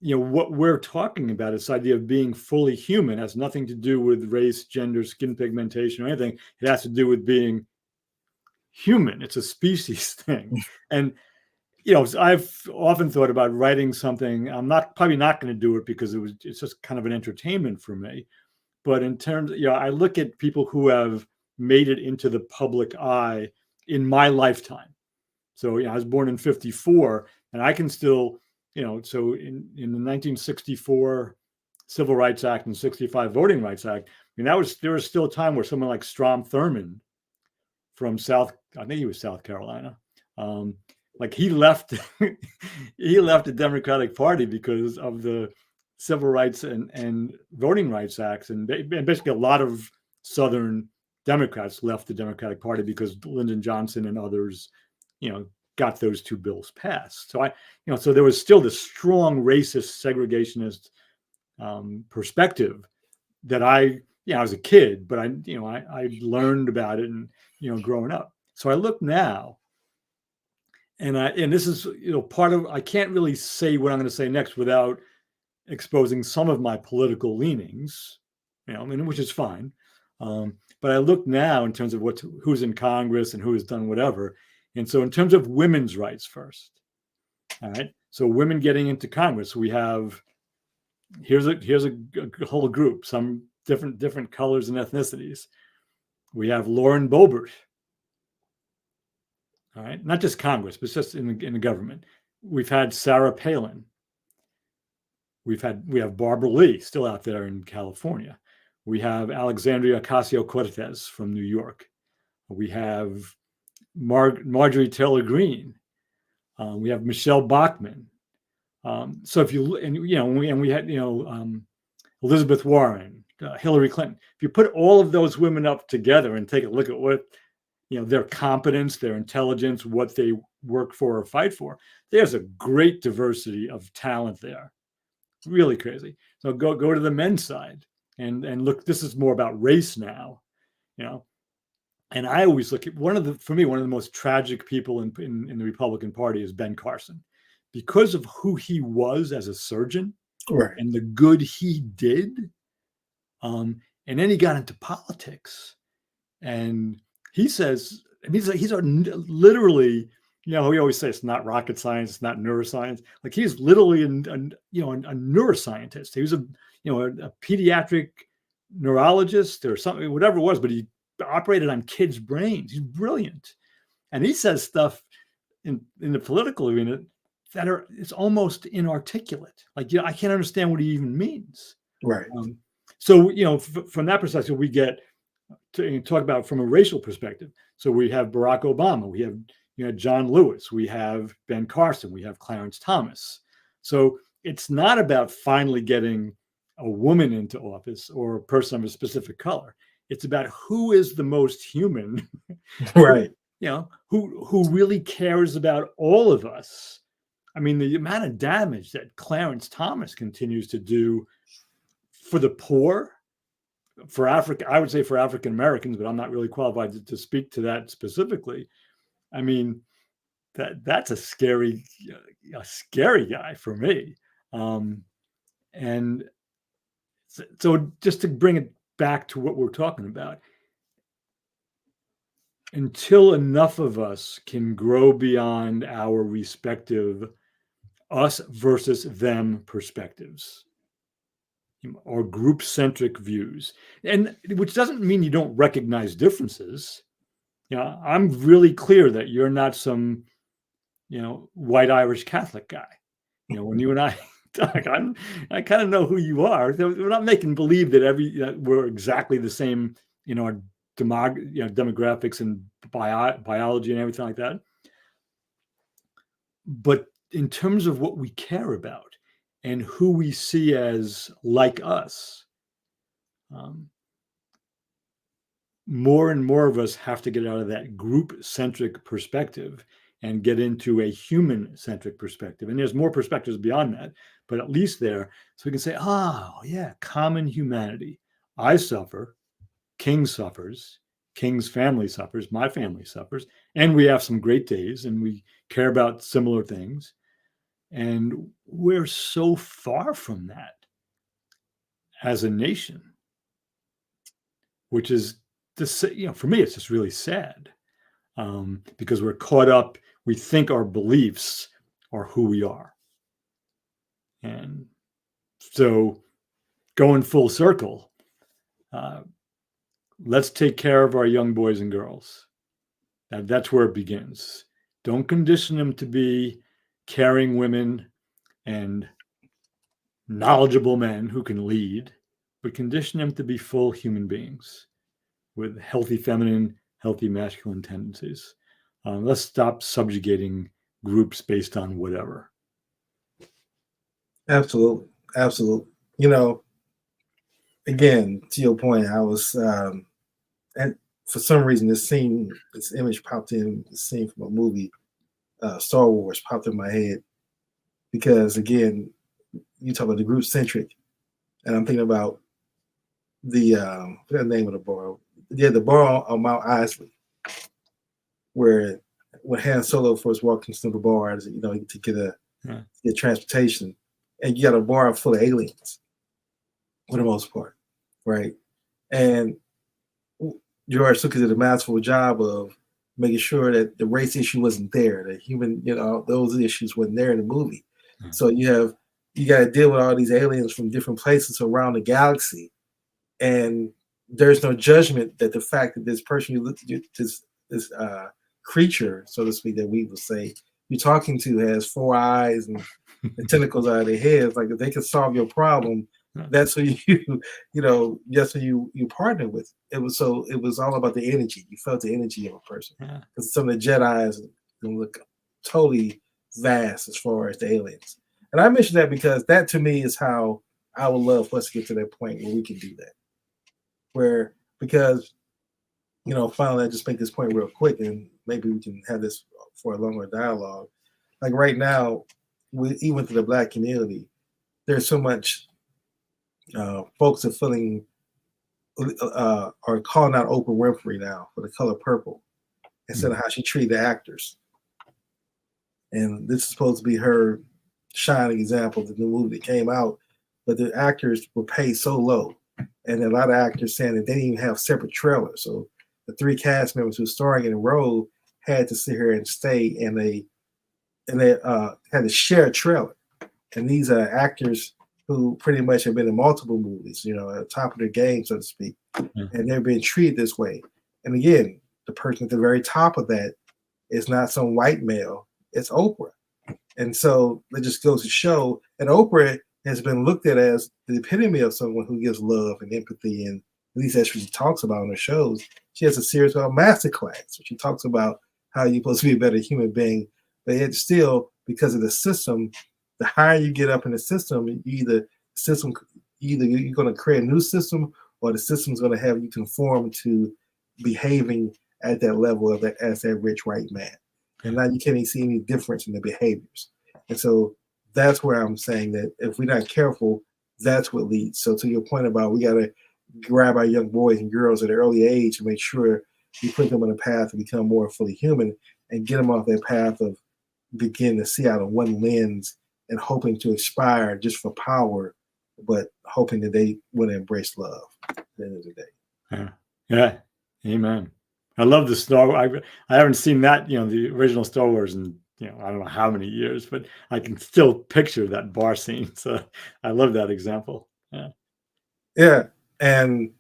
what we're talking about. This idea of being fully human has nothing to do with race, gender, skin pigmentation, or anything. It has to do with being human. It's a species thing. And I've often thought about writing something. I'm probably not going to do it because it's just kind of an entertainment for me. But in terms, I look at people who have made it into the public eye in my lifetime. So I was born in 1954, and I can still, so in the 1964 Civil Rights Act and 65 Voting Rights Act, there was still a time where someone like Strom Thurmond from I think he was South Carolina, he left the Democratic Party because of the Civil Rights and Voting Rights Acts, and basically a lot of Southern Democrats left the Democratic Party because Lyndon Johnson and others, got those two bills passed. So so there was still this strong racist segregationist perspective that I was a kid, but I learned about it and growing up. So I look now, and this is part of, I can't really say what I'm going to say next without exposing some of my political leanings, which is fine. But I look now in terms of who's in Congress and who has done whatever. And so in terms of women's rights first, all right. So women getting into Congress, we have, here's a whole group, some different colors and ethnicities. We have Lauren Boebert. All right. Not just Congress, but just in the government. We've had Sarah Palin. We have Barbara Lee still out there in California. We have Alexandria Ocasio-Cortez from New York. We have Marjorie Taylor Greene. We have Michelle Bachmann. So if you we had Elizabeth Warren, Hillary Clinton. If you put all of those women up together and take a look at what their competence, their intelligence, what they work for or fight for, there's a great diversity of talent there. Really crazy. So go to the men's side and look. This is more about race now, And I always look at one of the most tragic people in the Republican Party is Ben Carson, because of who he was as a surgeon, right, and the good he did. And then he got into politics, and he says, he's literally, we always say it's not rocket science, it's not neuroscience. Like, he's literally a neuroscientist. He was a pediatric neurologist or something, whatever it was, but he operated on kids' brains. He's brilliant. And he says stuff in the political arena that it's almost inarticulate. Like, I can't understand what he even means. Right. So, from that perspective, we get to talk about from a racial perspective. So we have Barack Obama, we have John Lewis, we have Ben Carson, we have Clarence Thomas. So it's not about finally getting a woman into office or a person of a specific color. It's about who is the most human, Right. who really cares about all of us. I mean, the amount of damage that Clarence Thomas continues to do for the poor, for Africa, I would say for African Americans, but I'm not really qualified to speak to that specifically. I mean, that's a scary guy for me. And so just to bring it back to what we're talking about, until enough of us can grow beyond our respective us versus them perspectives or group-centric views, and which doesn't mean you don't recognize differences. I'm really clear that you're not some, white Irish Catholic guy. When you and I talk, I kind of know who you are. We're not making believe that we're exactly the same, our demographics and biology and everything like that. But in terms of what we care about and who we see as like us, more and more of us have to get out of that group-centric perspective and get into a human-centric perspective. And there's more perspectives beyond that, but at least there, so we can say, oh, yeah, common humanity. I suffer, King suffers, King's family suffers, my family suffers, and we have some great days, and we care about similar things. And we're so far from that as a nation, which is, for me, it's just really sad, because we're caught up. We think our beliefs are who we are. And so going full circle, let's take care of our young boys and girls. That's where it begins. Don't condition them to be caring women and knowledgeable men who can lead, but condition them to be full human beings with healthy feminine, healthy masculine tendencies. Let's stop subjugating groups based on whatever. Absolutely. Absolutely. Again, to your point, I was, and for some reason, this image popped in, the scene from a movie, Star Wars, popped in my head. Because again, you talk about the group centric, and I'm thinking about what's the name of the bar? Yeah, the bar on Mount Isley, where when Han Solo first walked into the bar, to get transportation, and you got a bar full of aliens, for the most part, right? And George Lucas did a masterful job of making sure that the race issue wasn't there, the human, those issues weren't there in the movie. Mm-hmm. So you got to deal with all these aliens from different places around the galaxy, and there's no judgment that the fact that this person you look at, this creature, so to speak, that we would say you're talking to has 4 eyes and the tentacles out of their heads. Like if they can solve your problem, that's who that's who you partner with. It was all about the energy. You felt the energy of a person. Because some of the Jedi's look totally vast as far as the aliens. And I mention that because that to me is how I would love for us to get to that point where we can do that. Because finally I just make this point real quick, and maybe we can have this for a longer dialogue. Like right now, even to the Black community, there's so much folks are feeling are calling out Oprah Winfrey now for the color purple instead of how she treated the actors. And this is supposed to be her shining example of the new movie that came out, but the actors were paid so low, and a lot of actors saying that they didn't even have separate trailers. So the 3 cast members who were starring in a role had to sit here and stay, and they had to share a trailer. And these are actors who pretty much have been in multiple movies, at the top of their game, so to speak, and they're being treated this way. And again, the person at the very top of that is not some white male, it's Oprah. And so it just goes to show, and Oprah has been looked at as the epitome of someone who gives love and empathy, and at least that's what she talks about on her shows. She has a series called Masterclass, where she talks about how you're supposed to be a better human being, but it's still, because of the system, the higher you get up in the system, either you're going to create a new system, or the system's going to have you conform to behaving at that level of that as that rich white man. And now you can't even see any difference in the behaviors. And so that's where I'm saying that if we're not careful, that's what leads. So to your point about, we got to grab our young boys and girls at an early age and make sure we put them on a path to become more fully human, and get them off that path of beginning to see out of one lens and hoping to aspire just for power, but hoping that they would embrace love at the end of the day. Yeah. Yeah. Amen. I love the Star. I haven't seen that, the original Star Wars in, I don't know how many years, but I can still picture that bar scene. So I love that example. Yeah. Yeah. And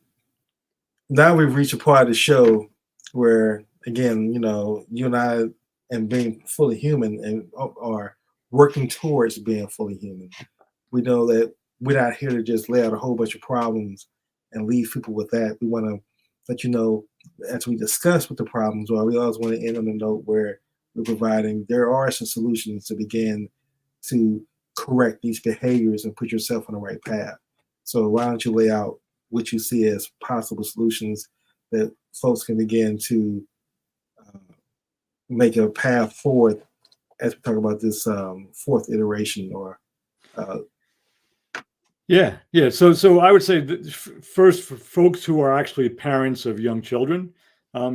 now we've reached a part of the show where, again, you and I, and being fully human, and are working towards being fully human. We know that we're not here to just lay out a whole bunch of problems and leave people with that. We want to let you know, as we discuss what the problems are, we always want to end on a note where we're providing there are some solutions to begin to correct these behaviors and put yourself on the right path. So why don't you lay out what you see as possible solutions that folks can begin to make a path forward as we talk about this fourth iteration, or Yeah. So I would say that first, for folks who are actually parents of young children,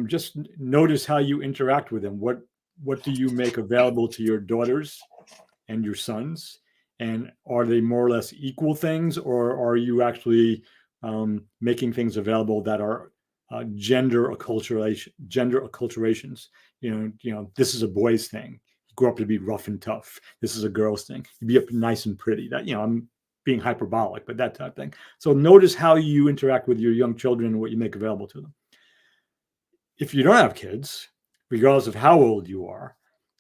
just notice how you interact with them. What do you make available to your daughters and your sons? And are they more or less equal things, or are you actually making things available that are gender acculturations? This is a boy's thing. You grow up to be rough and tough. This is a girl's thing. You be up nice and pretty. That I'm being hyperbolic, but that type of thing. So notice how you interact with your young children and what you make available to them. If you don't have kids, regardless of how old you are,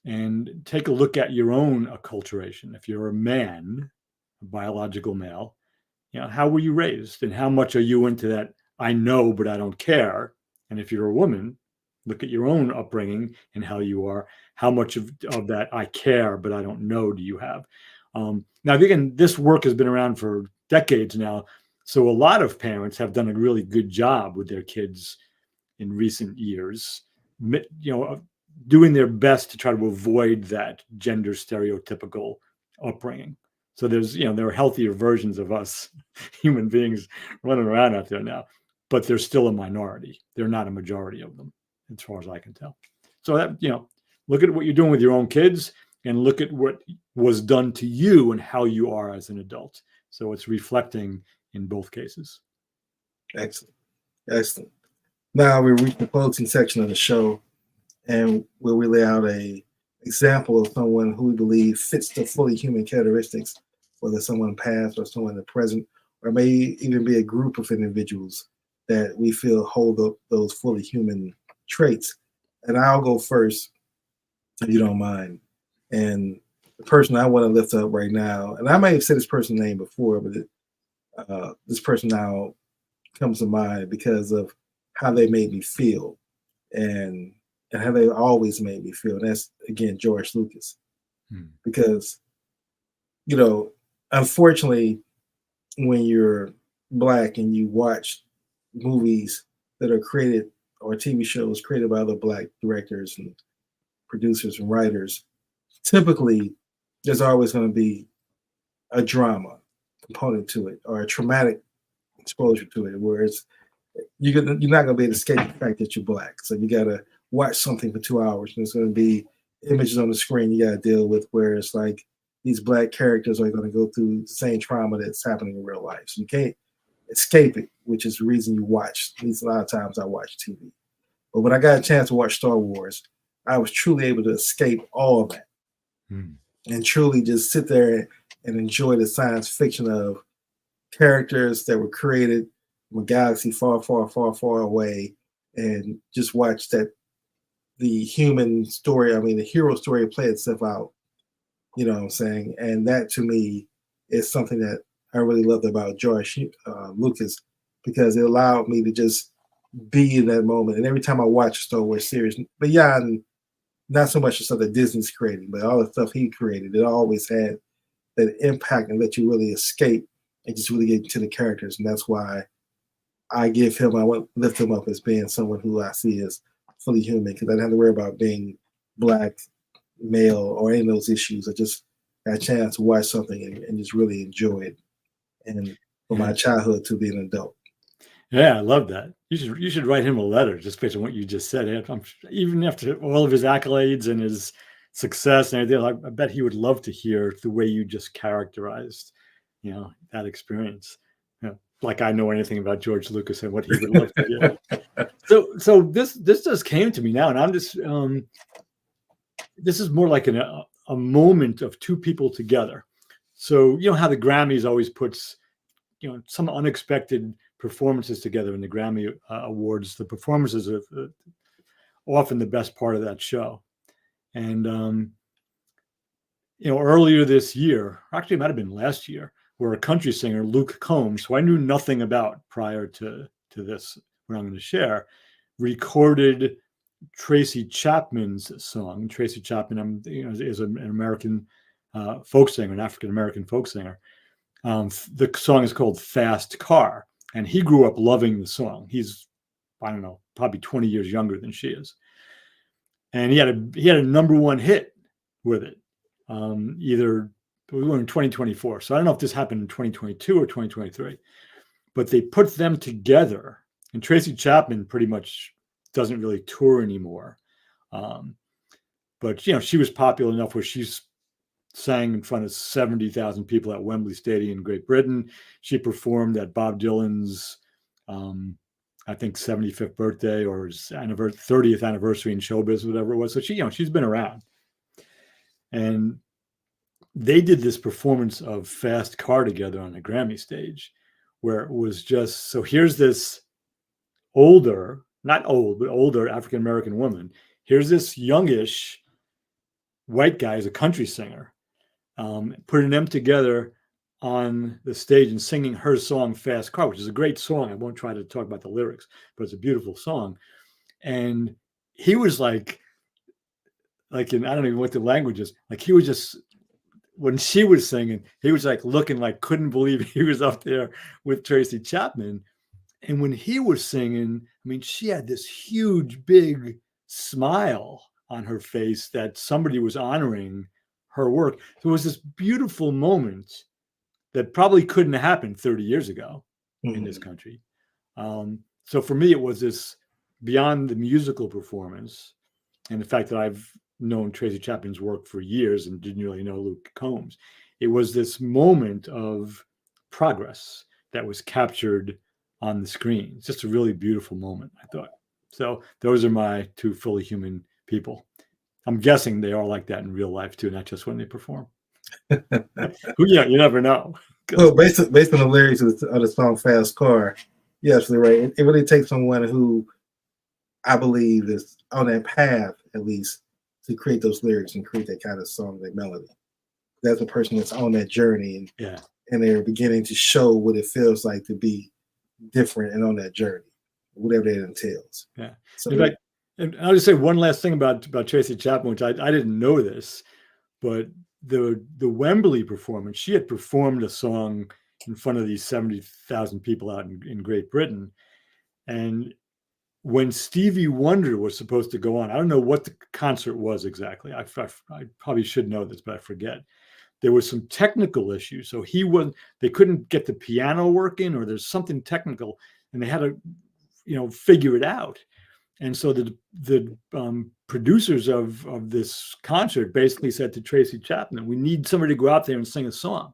and take a look at your own acculturation. If you're a man, a biological male, how were you raised, and how much are you into that I know but I don't care? And if you're a woman, look at your own upbringing and how you are. How much of that I care but I don't know do you have? Now, again, this work has been around for decades now, so a lot of parents have done a really good job with their kids in recent years, doing their best to try to avoid that gender stereotypical upbringing. So there are healthier versions of us human beings running around out there now, but they're still a minority. They're not a majority of them, as far as I can tell. So that, look at what you're doing with your own kids, and look at what was done to you and how you are as an adult. So it's reflecting in both cases. Excellent. Now we reach the closing section of the show, and where we lay out a example of someone who we believe fits the fully human characteristics, whether someone past or someone in the present, or may even be a group of individuals that we feel hold up those fully human traits. And I'll go first, if you don't mind. And the person I want to lift up right now, and I may have said this person's name before, but this person now comes to mind because of how they made me feel, and how they always made me feel. And that's, again, George Lucas. Because, unfortunately, when you're Black and you watch movies that are created, or TV shows created by other Black directors and producers and writers, typically there's always going to be a drama component to it, or a traumatic exposure to it, where you're not going to be able to escape the fact that you're Black. So you got to watch something for 2 hours, and there's going to be images on the screen you got to deal with, where it's like these Black characters are going to go through the same trauma that's happening in real life. So you can't escape it, which is the reason you watch. At least a lot of times I watch TV. But when I got a chance to watch Star Wars, I was truly able to escape all of that, and truly just sit there and enjoy the science fiction of characters that were created from a galaxy far, far, far, far away, and just watch the human story, the hero story play itself out. You know what I'm saying? And that, to me, is something that I really loved about George Lucas, because it allowed me to just be in that moment. And every time I watch a Star Wars series, beyond not so much the stuff that Disney's creating, but all the stuff he created, it always had that impact and let you really escape and just really get into the characters. And that's why I lift him up as being someone who I see as fully human, because I didn't have to worry about being Black, male, or any of those issues. I just got a chance to watch something and just really enjoy it. And from my childhood to being an adult. Yeah, I love that. You should write him a letter just based on what you just said. Even after all of his accolades and his success and everything, I bet he would love to hear the way you just characterized, that experience. Like I know anything about George Lucas and what he would love to hear. So this just came to me now, and I'm just this is more like a moment of two people together. So you know how the Grammys always puts some unexpected performances together in the Grammy Awards. The performances are often the best part of that show. And earlier this year, actually it might have been last year, where a country singer, Luke Combs, who I knew nothing about prior to this, what I'm going to share, recorded Tracy Chapman's song. Tracy Chapman, is an American folk singer, an African American folk singer. The song is called "Fast Car," and he grew up loving the song. He's, I don't know, probably 20 years younger than she is, and he had a number one hit with it. We were in 2024, so I don't know if this happened in 2022 or 2023, but they put them together. And Tracy Chapman pretty much doesn't really tour anymore, but she was popular enough where she's sang in front of 70,000 people at Wembley Stadium in Great Britain. She performed at Bob Dylan's, I think, 75th birthday or his 30th anniversary in showbiz, whatever it was. So she's been around. And they did this performance of Fast Car together on the Grammy stage, where it was just, so here's this older, not old, but older African-American woman. Here's this youngish white guy as a country singer, putting them together on the stage and singing her song Fast Car, which is a great song. I won't try to talk about the lyrics, but it's a beautiful song. And he was like I don't even know what the language is. Like he was just, when she was singing, he was like looking like couldn't believe he was up there with Tracy Chapman. And when he was singing, I mean, she had this huge, big smile on her face that somebody was honoring her work. So it was this beautiful moment that probably couldn't have happened 30 years ago in this country. So for me, it was this beyond the musical performance and the fact that I've known Tracy Chapman's work for years and didn't really know Luke Combs. It was this moment of progress that was captured on the screen. It's just a really beautiful moment, I thought. So those are my two fully human people. I'm guessing they are like that in real life too, not just when they perform. You never know. Well, based on the lyrics of the song "Fast Car," you're absolutely right. It really takes someone who I believe is on that path, at least, to create those lyrics and create that kind of song, that melody. That's a person that's on that journey, and they're beginning to show what it feels like to be different and on that journey, whatever that entails. Yeah. So, in fact, and I'll just say one last thing about Tracy Chapman, which I didn't know this, but the Wembley performance, she had performed a song in front of these 70,000 people out in Great Britain. And when Stevie Wonder was supposed to go on, I don't know what the concert was exactly. I probably should know this, but I forget. There was some technical issues. So they couldn't get the piano working, or there's something technical, and they had to, figure it out. And so the producers of this concert basically said to Tracy Chapman, "We need somebody to go out there and sing a song."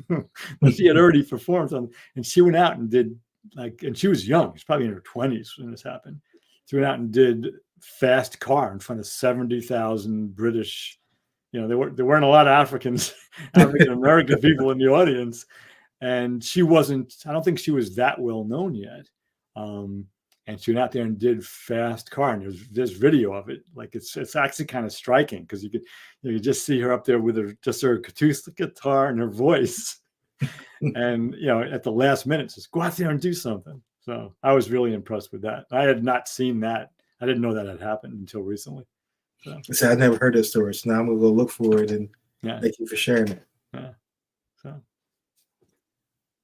But she had already performed on, and she went out and did and she was young. She's probably in her 20s when this happened. She went out and did Fast Car in front of 70,000 British. There weren't a lot of African American people in the audience, and she wasn't. I don't think she was that well known yet. and she went out there and did fast car, and there's video of it. Like it's actually kind of striking because you could just see her up there with her acoustic guitar and her voice, and at the last minute says, "Go out there and do something." So I was really impressed with that. I had not seen that. I didn't know that had happened until recently. So I never heard that story. So now I'm gonna go look for it, and thank you for sharing it. Yeah. So.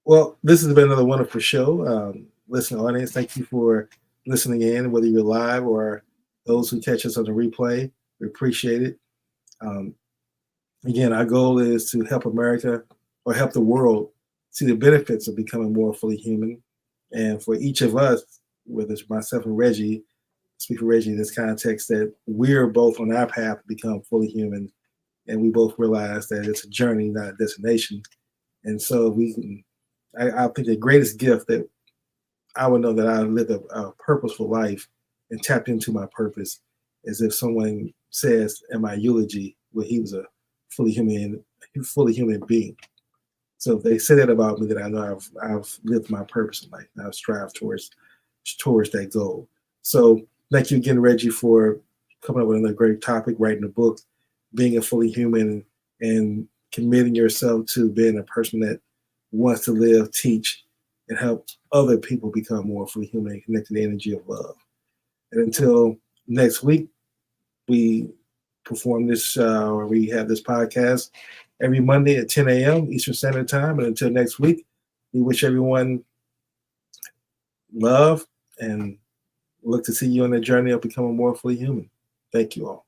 Well, this has been another wonderful show. Listening audience, thank you for listening in, whether you're live or those who catch us on the replay. We appreciate it. Again, our goal is to help America or help the world see the benefits of becoming more fully human. And for each of us, whether it's myself and Reggie, speak for Reggie in this context, that we're both on our path to become fully human. And we both realize that it's a journey, not a destination. And so I think the greatest gift that I would know that I lived a purposeful life and tapped into my purpose is if someone says in my eulogy, well, he was a fully human being. So if they say that about me, that I know I've lived my purpose in life, and I've strived towards that goal. So thank you again, Reggie, for coming up with another great topic, writing a book, being a fully human, and committing yourself to being a person that wants to live, teach, and help other people become more fully human and connect to the energy of love. And until next week, we perform this, or we have this podcast every Monday at 10 a.m. Eastern Standard Time. And until next week, we wish everyone love and look to see you on the journey of becoming more fully human. Thank you all.